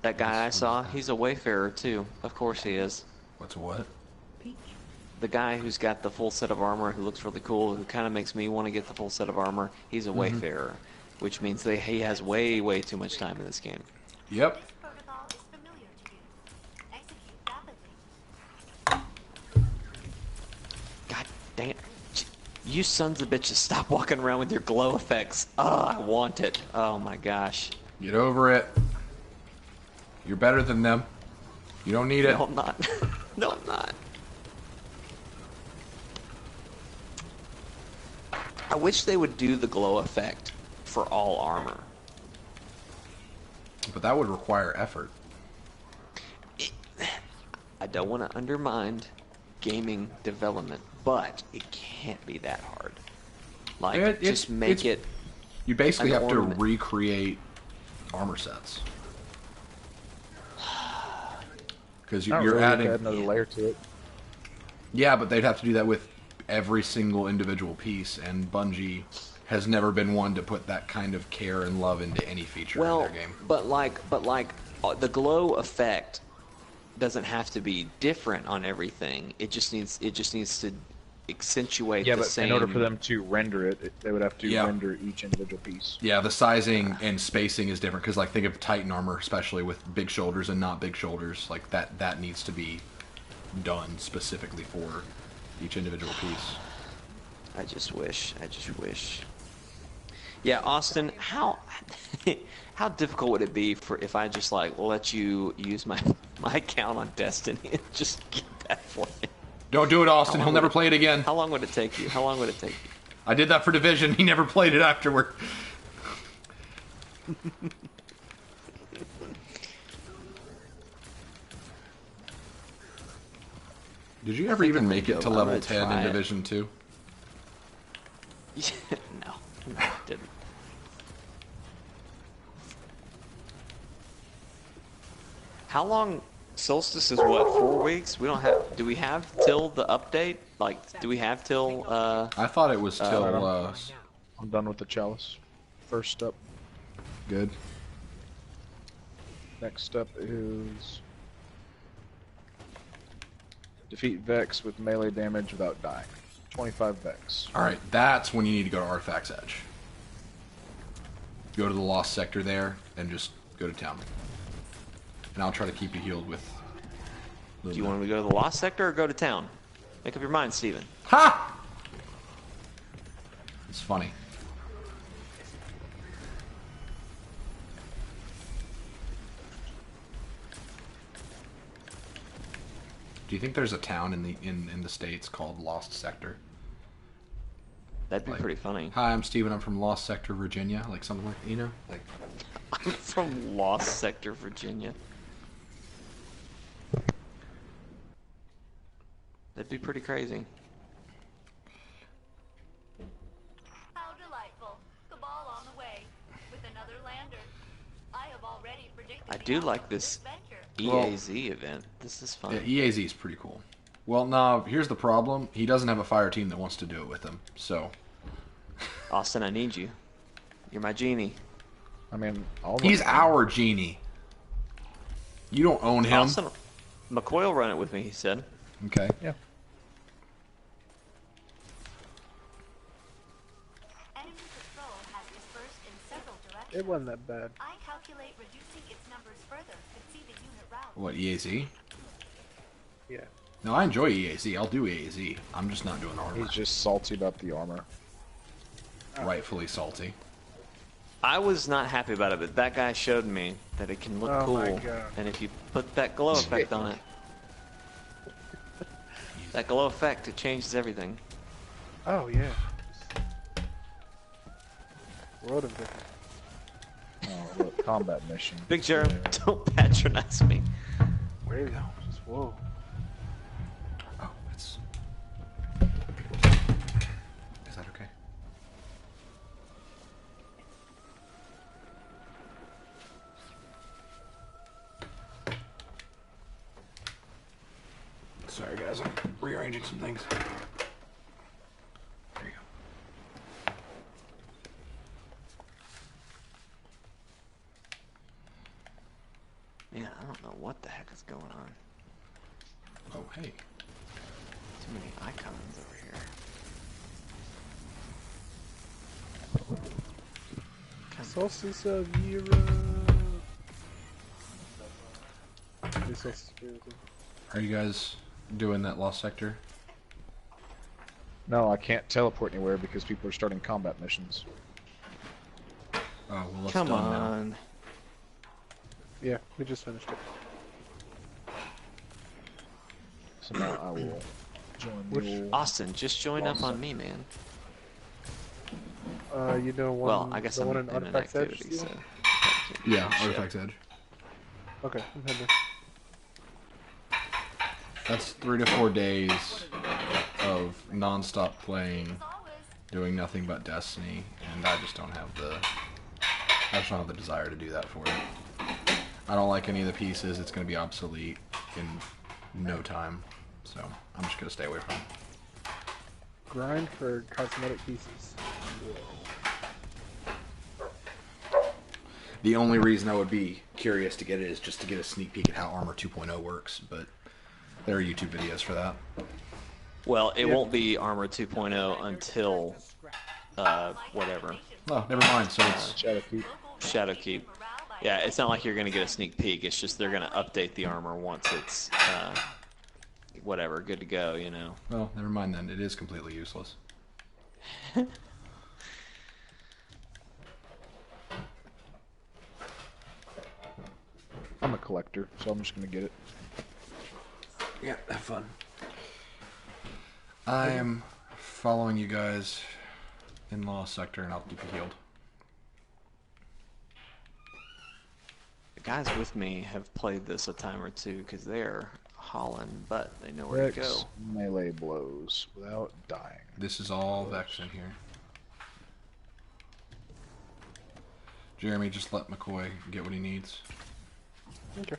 That guy I saw, he's a wayfarer too. Of course he is. What's a what? Peach. the guy who's got the full set of armor, who looks really cool, who kind of makes me want to get the full set of armor, he's a wayfarer, which means that he has way too much time in this game. Yep. This protocol is familiar to you. Execute rapidly. God dang it. You sons of bitches, stop walking around with your glow effects. Oh, I want it. Oh my gosh. Get over it. You're better than them. You don't need it. No, I'm not. No, I'm not. I wish they would do the glow effect for all armor. But that would require effort. I don't want to undermine gaming development, but it can't be that hard. Like, just make it. You basically an have to ornament. recreate armor sets. Because Not you're really, adding. add another layer to it. Yeah, but they'd have to do that with every single individual piece, and Bungie has never been one to put that kind of care and love into any feature in their game. but the glow effect doesn't have to be different on everything. It just needs to accentuate Yeah, the but same. in order for them to render it, they would have to Yeah. render each individual piece. Yeah, the sizing and spacing is different, because like think of Titan armor, especially with big shoulders and not big shoulders, like that needs to be done specifically for each individual piece. I just wish. Yeah, Austin, how difficult would it be for if I just like let you use my account on Destiny and just get that for me? Don't do it, Austin. How He'll long never would it- play it again. How long would it take you? I did that for Division. He never played it afterward. Did you ever think even I'm make gonna it to go- I'm level gonna 10 in try it. Division 2? No, I didn't. How long? Solstice is what? 4 weeks? We don't have. Do we have till the update? Like, do we have till? I thought it was till, I'm done with the chalice. First up. good. Next up is defeat Vex with melee damage without dying. 25 Vex. Alright, that's when you need to go to Artifact's Edge. Go to the Lost Sector there, and just go to town. And I'll try to keep you healed with... Do you want me to go to the Lost Sector or go to town? Make up your mind, Steven. Ha! It's funny. Do you think there's a town in the States called Lost Sector? That'd be Like, pretty funny. Hi, I'm Steven. I'm from Lost Sector, Virginia. Like something like, you know? Like, I'm from Lost Sector, Virginia. That'd be pretty crazy. How delightful. Cabal on the way. With another lander. I have already predicted I the do outcome like of this venture. Well- EAZ event. This is fun. yeah, EAZ is pretty cool. Well, no, here's the problem. He doesn't have a fire team that wants to do it with him. So, Austin, I need you. You're my genie. I mean, all he's our genie. You don't own him. Austin, McCoy will run it with me, he said. Okay. Yeah. Enemy patrol has dispersed in several directions. It wasn't that bad. I calculate reducing its numbers further could see the unit rout. What, EAZ? Yeah. No, I enjoy EAZ. I'll do EAZ. I'm just not doing armor. He's just salty about the armor. Rightfully salty. I was not happy about it, but that guy showed me that it can look Oh my cool. God. And if you put that glow effect on it, that glow effect, it changes everything. Oh yeah. World of difference. Oh, look, combat mission. Big Jerem, don't patronize me. Where you go? Just whoa. Oh, it's... Is that okay? Sorry guys, I'm rearranging some things. There you go. Man, I don't know what the heck is going on. Oh, hey. Too many icons over here. Solstice of Europe. Are you guys doing that lost sector? No, I can't teleport anywhere because people are starting combat missions. Oh, well, it's Come done now. on. Yeah, we just finished it. So now I will join the Which- old... Austin, just join up on me, man. You know one. Well, I guess the I'm one in in an Artifact's Edge. activity, Steven? so... Yeah, Shit. Artifact's Edge. Okay, I'm heading. That's 3 to 4 days of non-stop playing, As always, doing nothing but Destiny, and I just don't have the desire to do that for it. I don't like any of the pieces. It's going to be obsolete in no time, so I'm just going to stay away from it. Grind for cosmetic pieces. The only reason I would be curious to get it is just to get a sneak peek at how Armor 2.0 works, but there are YouTube videos for that. Well, it won't be Armor 2.0 until, whatever. Oh, never mind. So it's Shadowkeep. Shadowkeep. Yeah, it's not like you're going to get a sneak peek. It's just they're going to update the armor once it's, whatever, good to go, you know. well, never mind then. It is completely useless. I'm a collector, so I'm just gonna get it. Yeah, have fun. I am following you guys in Lost Sector, and I'll keep you healed. The guys with me have played this a time or two because they're hauling, but they know where to go. Vex melee blows without dying. This is all Vex in here. Jeremy, just let McCoy get what he needs. Okay.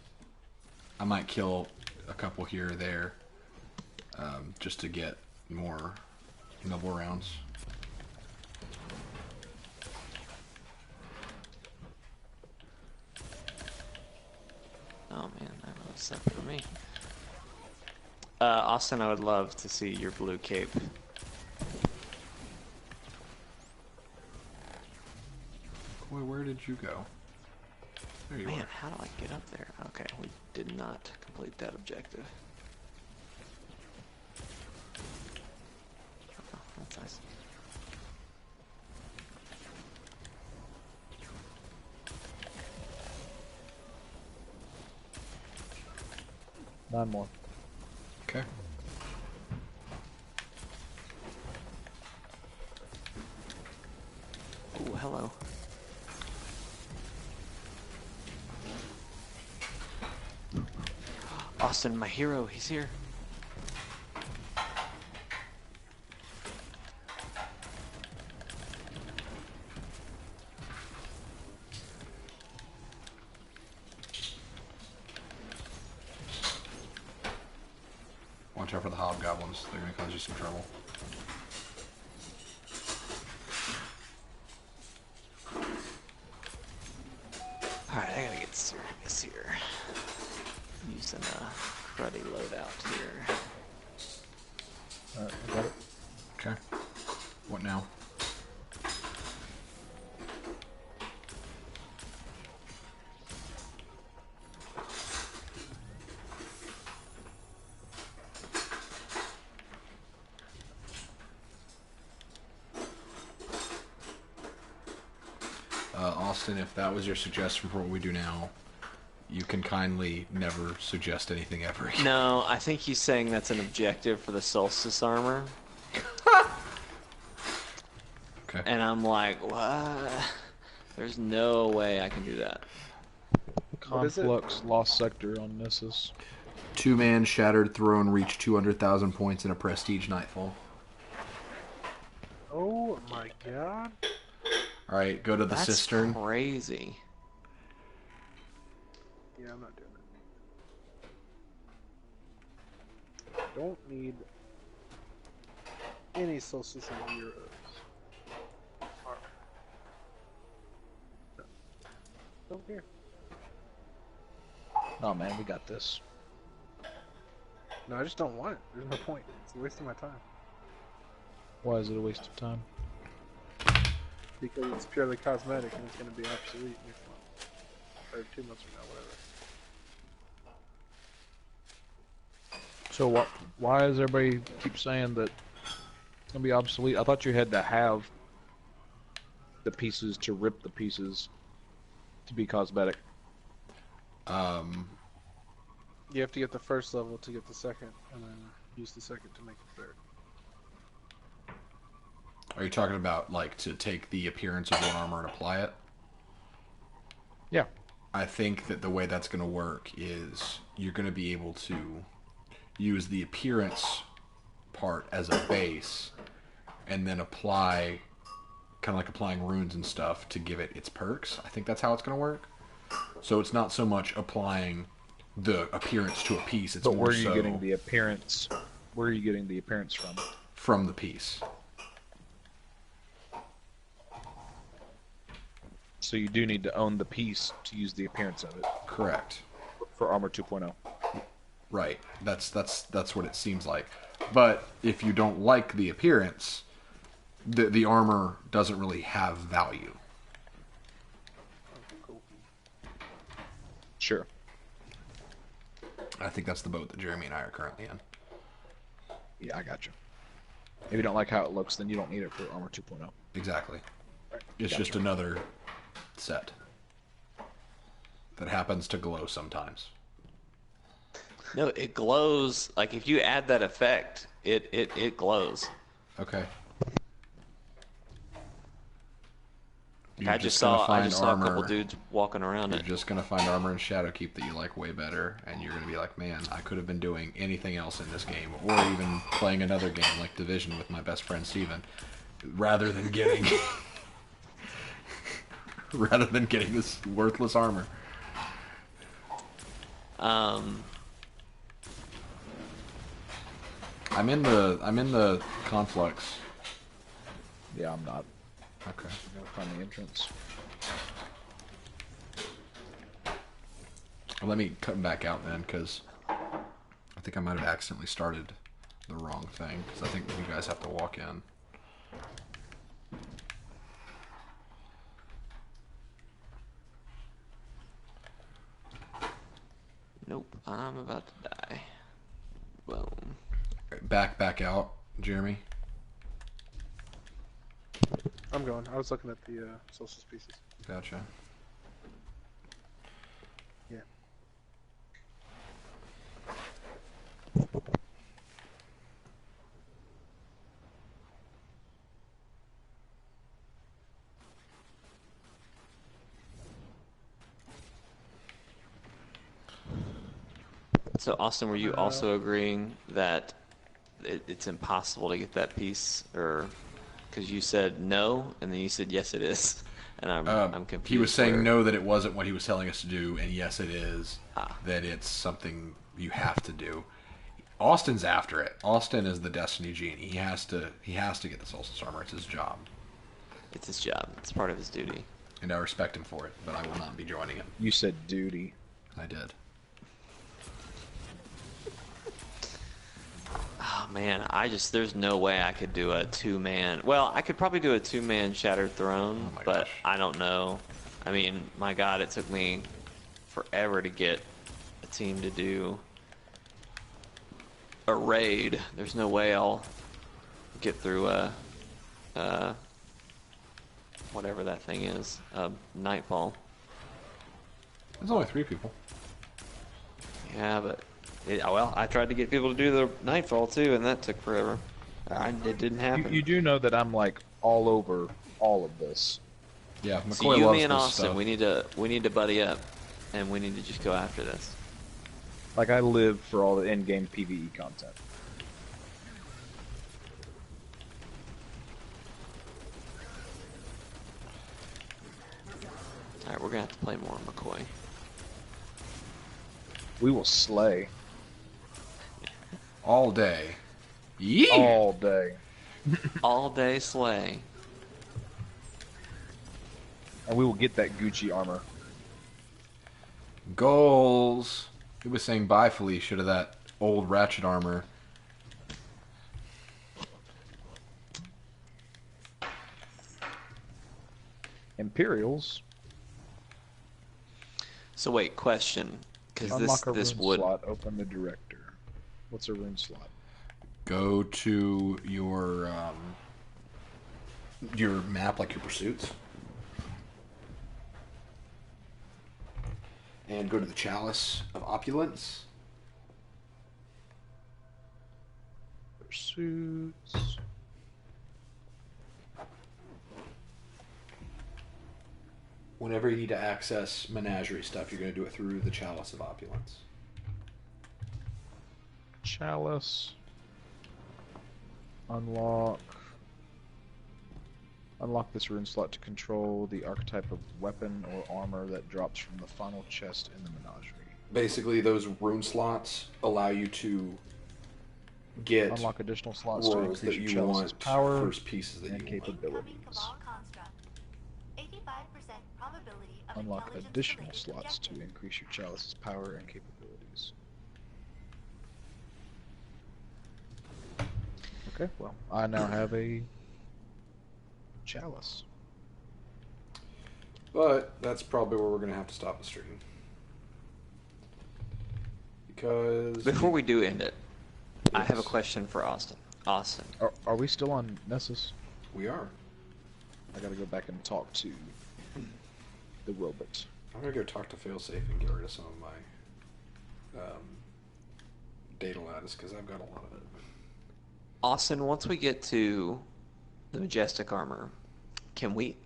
I might kill a couple here or there, just to get more noble rounds. Oh man, that was set for me. Austin, I would love to see your blue cape. Boy, where did you go? There you Man, are. how do I get up there? Okay, we did not complete that objective. Oh, that's nice. Nine more. Okay. Ooh, hello. Austin, my hero, he's here. Watch out for the hobgoblins. They're going to cause you some trouble. Alright, I gotta get serious here. Using a cruddy loadout here. Alright, I got it. Okay. What now? Austin, if that was your suggestion for what we do now, you can kindly never suggest anything ever again. No, I think he's saying that's an objective for the Solstice armor. Okay. And I'm like, what? There's no way I can do that. What is it? Conflux Lost Sector on Nessus. 2-man Shattered Throne reach 200,000 points in a Prestige Nightfall. Oh my god. Alright, go to the That's cistern. crazy. Yeah, I'm not doing it. Don't need any Solstice of Heroes. Don't care. Oh man, we got this. No, I just don't want it. There's no point. It's a waste of my time. Why is it a waste of time? Because it's purely cosmetic and it's going to be obsolete next month. Or 2 months from now, whatever. So why does everybody keep saying that it's gonna be obsolete? I thought you had to have the pieces to rip the pieces to be cosmetic. You have to get the first level to get the second, and then use the second to make the third. Are you talking about, like, to take the appearance of one armor and apply it? Yeah. I think that the way that's going to work is you're going to be able to use the appearance part as a base and then apply, kind of like applying runes and stuff to give it its perks. I think that's how it's going to work. So it's not so much applying the appearance to a piece. It's But more where are you so getting the appearance? Where are you getting the appearance from the piece. So you do need to own the piece to use the appearance of it. Correct. For Armor 2.0. Right. That's what it seems like. But if you don't like the appearance, the armor doesn't really have value. Sure. I think that's the boat that Jeremy and I are currently in. Yeah, I got you. If you don't like how it looks, then you don't need it for Armor 2.0. Exactly. It's Gotcha. just another set that happens to glow sometimes. No, it glows. Like if you add that effect, it glows. Okay. I just saw a couple dudes walking around You're it. just gonna find armor and Shadowkeep that you like way better, and you're gonna be like, man, I could have been doing anything else in this game, or even playing another game like Division with my best friend Stephen, rather than getting this worthless armor. Um, I'm in the conflux. Yeah, I'm not. Okay. I gotta find the entrance. Let me come back out then, because I think I might have accidentally started the wrong thing, because I think you guys have to walk in. nope, I'm about to die. Boom. Back out, Jeremy. I'm going. I was looking at the Solstice pieces. Gotcha. Yeah. So Austin, were you also agreeing that it's impossible to get that piece, or because you said no and then you said yes it is, and I'm confused. He was saying where- no, that it wasn't what he was telling us to do, and yes it is. Ah. That it's something you have to do. Austin's after it. Austin is the Destiny genie. He has to get the Solstice armor. It's his job, It's his job. It's part of his duty. and I respect him for it. But I will not be joining him. You said duty. I did. Oh man, there's no way I could do a 2-man. Well, I could probably do a 2-man Shattered Throne, Oh my but gosh. I don't know. I mean, my God, it took me forever to get a team to do a raid. There's no way I'll get through whatever that thing is, Nightfall. There's only 3 people. Yeah, but well, I tried to get people to do the Nightfall too, and that took forever. It didn't happen. You do know that I'm like all over all of this. Yeah, So McCoy you, loves me, and this Austin, stuff. we need to buddy up, and we need to just go after this. Like I live for all the in-game PvE content. All right, we're gonna have to play more McCoy. We will slay all day. Yee! all day, All day slay. and we will get that Gucci armor. Goals. He was saying bye, Felicia, to that old ratchet armor. Imperials. So wait, question. Because Unlock a this rune would... slot. Open the director. What's a rune slot? Go to your map, like your pursuits, and go to the Chalice of Opulence. Pursuits. Whenever you need to access menagerie stuff, you're going to do it through the Chalice of Opulence. Chalice. Unlock this rune slot to control the archetype of weapon or armor that drops from the final chest in the menagerie. Basically, those rune slots allow you to get Unlock additional slots to rolls increase that your you chalice's want power first pieces that and you want. capabilities. Cabal construct. 85% probability of Unlock intelligence additional related slots to objective. increase your chalice's power and capabilities. Okay, well, I now have a chalice. But that's probably where we're going to have to stop the stream. Because... Before we do end it, I have a Yes. question for Austin. Austin. Are we still on Nessus? We are. I gotta go back and talk to the robot. I'm going to go talk to Failsafe and get rid of some of my data lattice, because I've got a lot of it. Austin, once we get to the Majestic armor, can we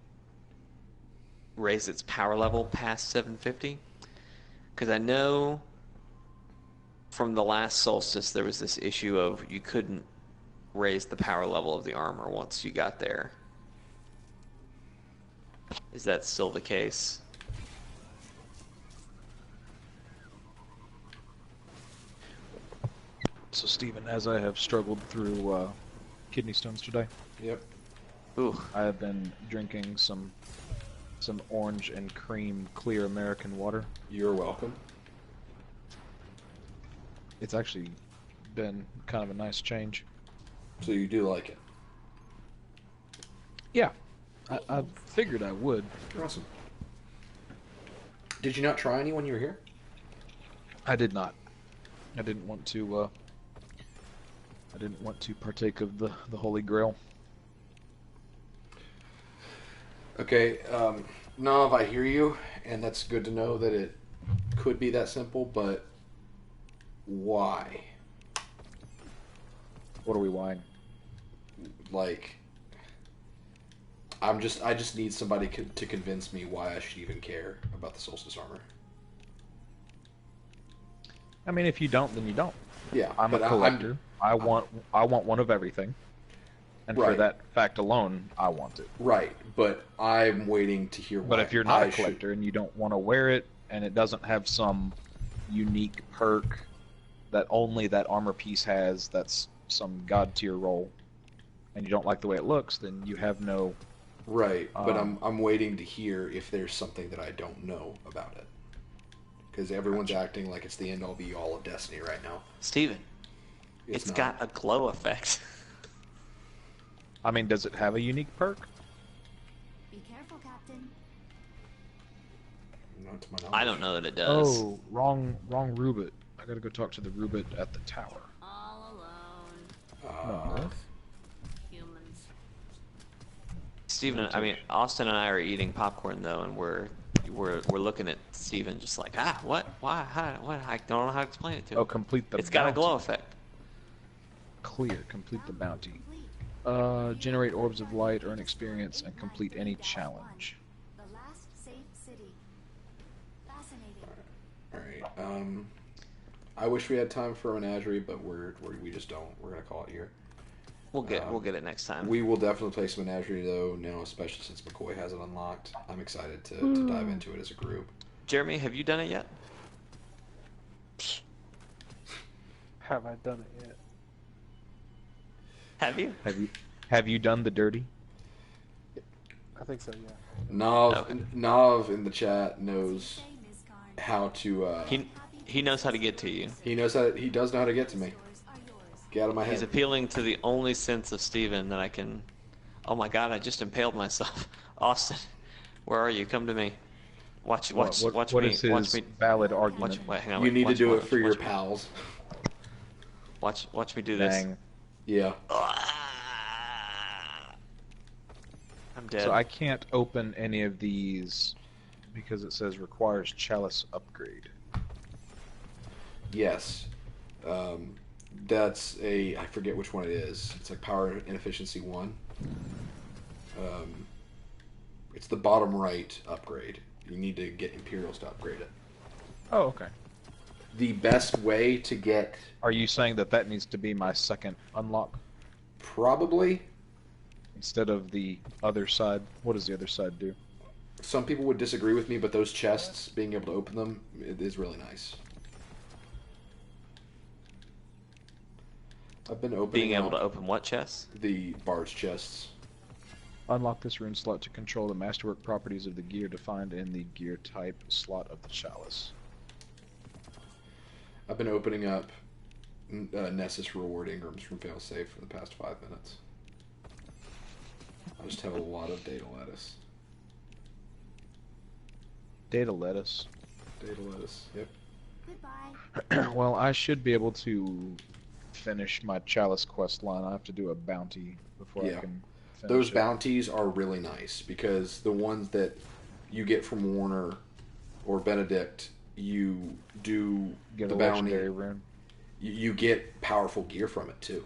raise its power level past 750? Because I know from the last Solstice there was this issue of you couldn't raise the power level of the armor once you got there. Is that still the case? So, Stephen, as I have struggled through kidney stones today, Yep. Ooh. I have been drinking some orange and cream clear American water. You're welcome. It's actually been kind of a nice change. So you do like it. Yeah, I figured I would. Awesome. Did you not try any when you were here? I did not. I didn't want to. I didn't want to partake of the Holy Grail. Okay, Nav, I hear you, and that's good to know that it could be that simple, but why? What are we wine? Like, I just need somebody to convince me why I should even care about the Solstice armor. I mean, if you don't, then you don't. Yeah, I'm a but collector. I want one of everything, and for Right. that fact alone, I want it. Right, but I'm waiting to hear why. But if you're not I a collector and you don't want to wear it, and it doesn't have some unique perk that only that armor piece has, that's some god tier roll, and you don't like the way it looks, then you have no. Right, but I'm waiting to hear if there's something that I don't know about it. Because everyone's acting like it's the end all be all of Destiny right now. Steven, it's not. got a glow effect. I mean, does it have a unique perk? Be careful, Captain. Not to my knowledge. I don't know that it does. Oh, wrong Rubit. I gotta go talk to the Rubit at the tower. All alone. No. Humans. Steven, I mean, Austin and I are eating popcorn though, and we're looking at Steven just like, what? Why? How? What? I don't know how to explain it to him. Oh, complete the. It's got a bounty. glow effect. Clear. Complete the bounty. Generate orbs of light, earn experience, and complete any challenge. The last safe city. Fascinating. Alright, I wish we had time for a menagerie, but we just don't. We're gonna call it here. We'll get it next time. We will definitely play some menagerie though now, especially since McCoy has it unlocked. I'm excited to dive into it as a group. Jeremy, have you done it yet? Have I done it yet? Have you? Have you done the dirty? I think so, yeah. Nav, Okay. Nav in the chat knows Say, Miss Karn. how to. He knows how to get to you. He knows how. He does know how to get to me. Get out of my He's head. appealing to the only sense of Stephen that I can. Oh my God! I just impaled myself. Austin, where are you? Come to me. Watch What me. is his Watch me. valid argument? Wait, hang on. You need to watch- do watch- it for your watch me. pals. Watch me do this. Dang. Yeah. I'm dead. So I can't open any of these because it says requires chalice upgrade. Yes. That's a. I forget which one it is. It's like power and efficiency 1. It's the bottom right upgrade. You need to get Imperials to upgrade it. Oh, okay. The best way to get Are you saying that needs to be my second unlock probably. instead of the other side? What does the other side do? Some people would disagree with me, but those chests, being able to open them, it is really nice. I've been opening Being able up to open what chests? the bard's chests. Unlock this rune slot to control the masterwork properties of the gear defined in the gear type slot of the chalice. I've been opening up Nessus reward Ingrams from Failsafe for the past 5 minutes. I just have a lot of data lettuce. Data lettuce. Data lettuce, yep. Goodbye. Well, I should be able to finish my chalice quest line. I have to do a bounty before Yeah. I can finish Those it. bounties are really nice because the ones that you get from Warner or Benedict, you do Get the a bounty. legendary rune. You get powerful gear from it too.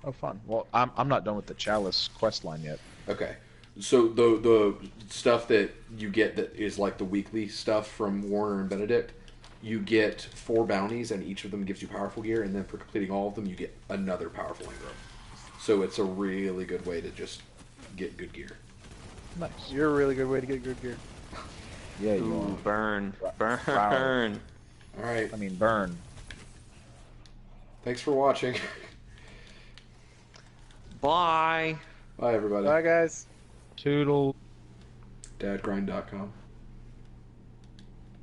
Oh, fun. Well, I'm not done with the chalice quest line yet. Okay. So the stuff that you get that is like the weekly stuff from Warner and Benedict, you get 4 bounties and each of them gives you powerful gear, and then for completing all of them you get another powerful Ingram. So it's a really good way to just get good gear. Nice. You're a really good way to get good gear. Yeah, you Ooh, are. burn. Burn. Wow. All right. I mean, burn. Thanks for watching. Bye. Bye everybody. Bye, guys. Toodle. Dadgrind.com.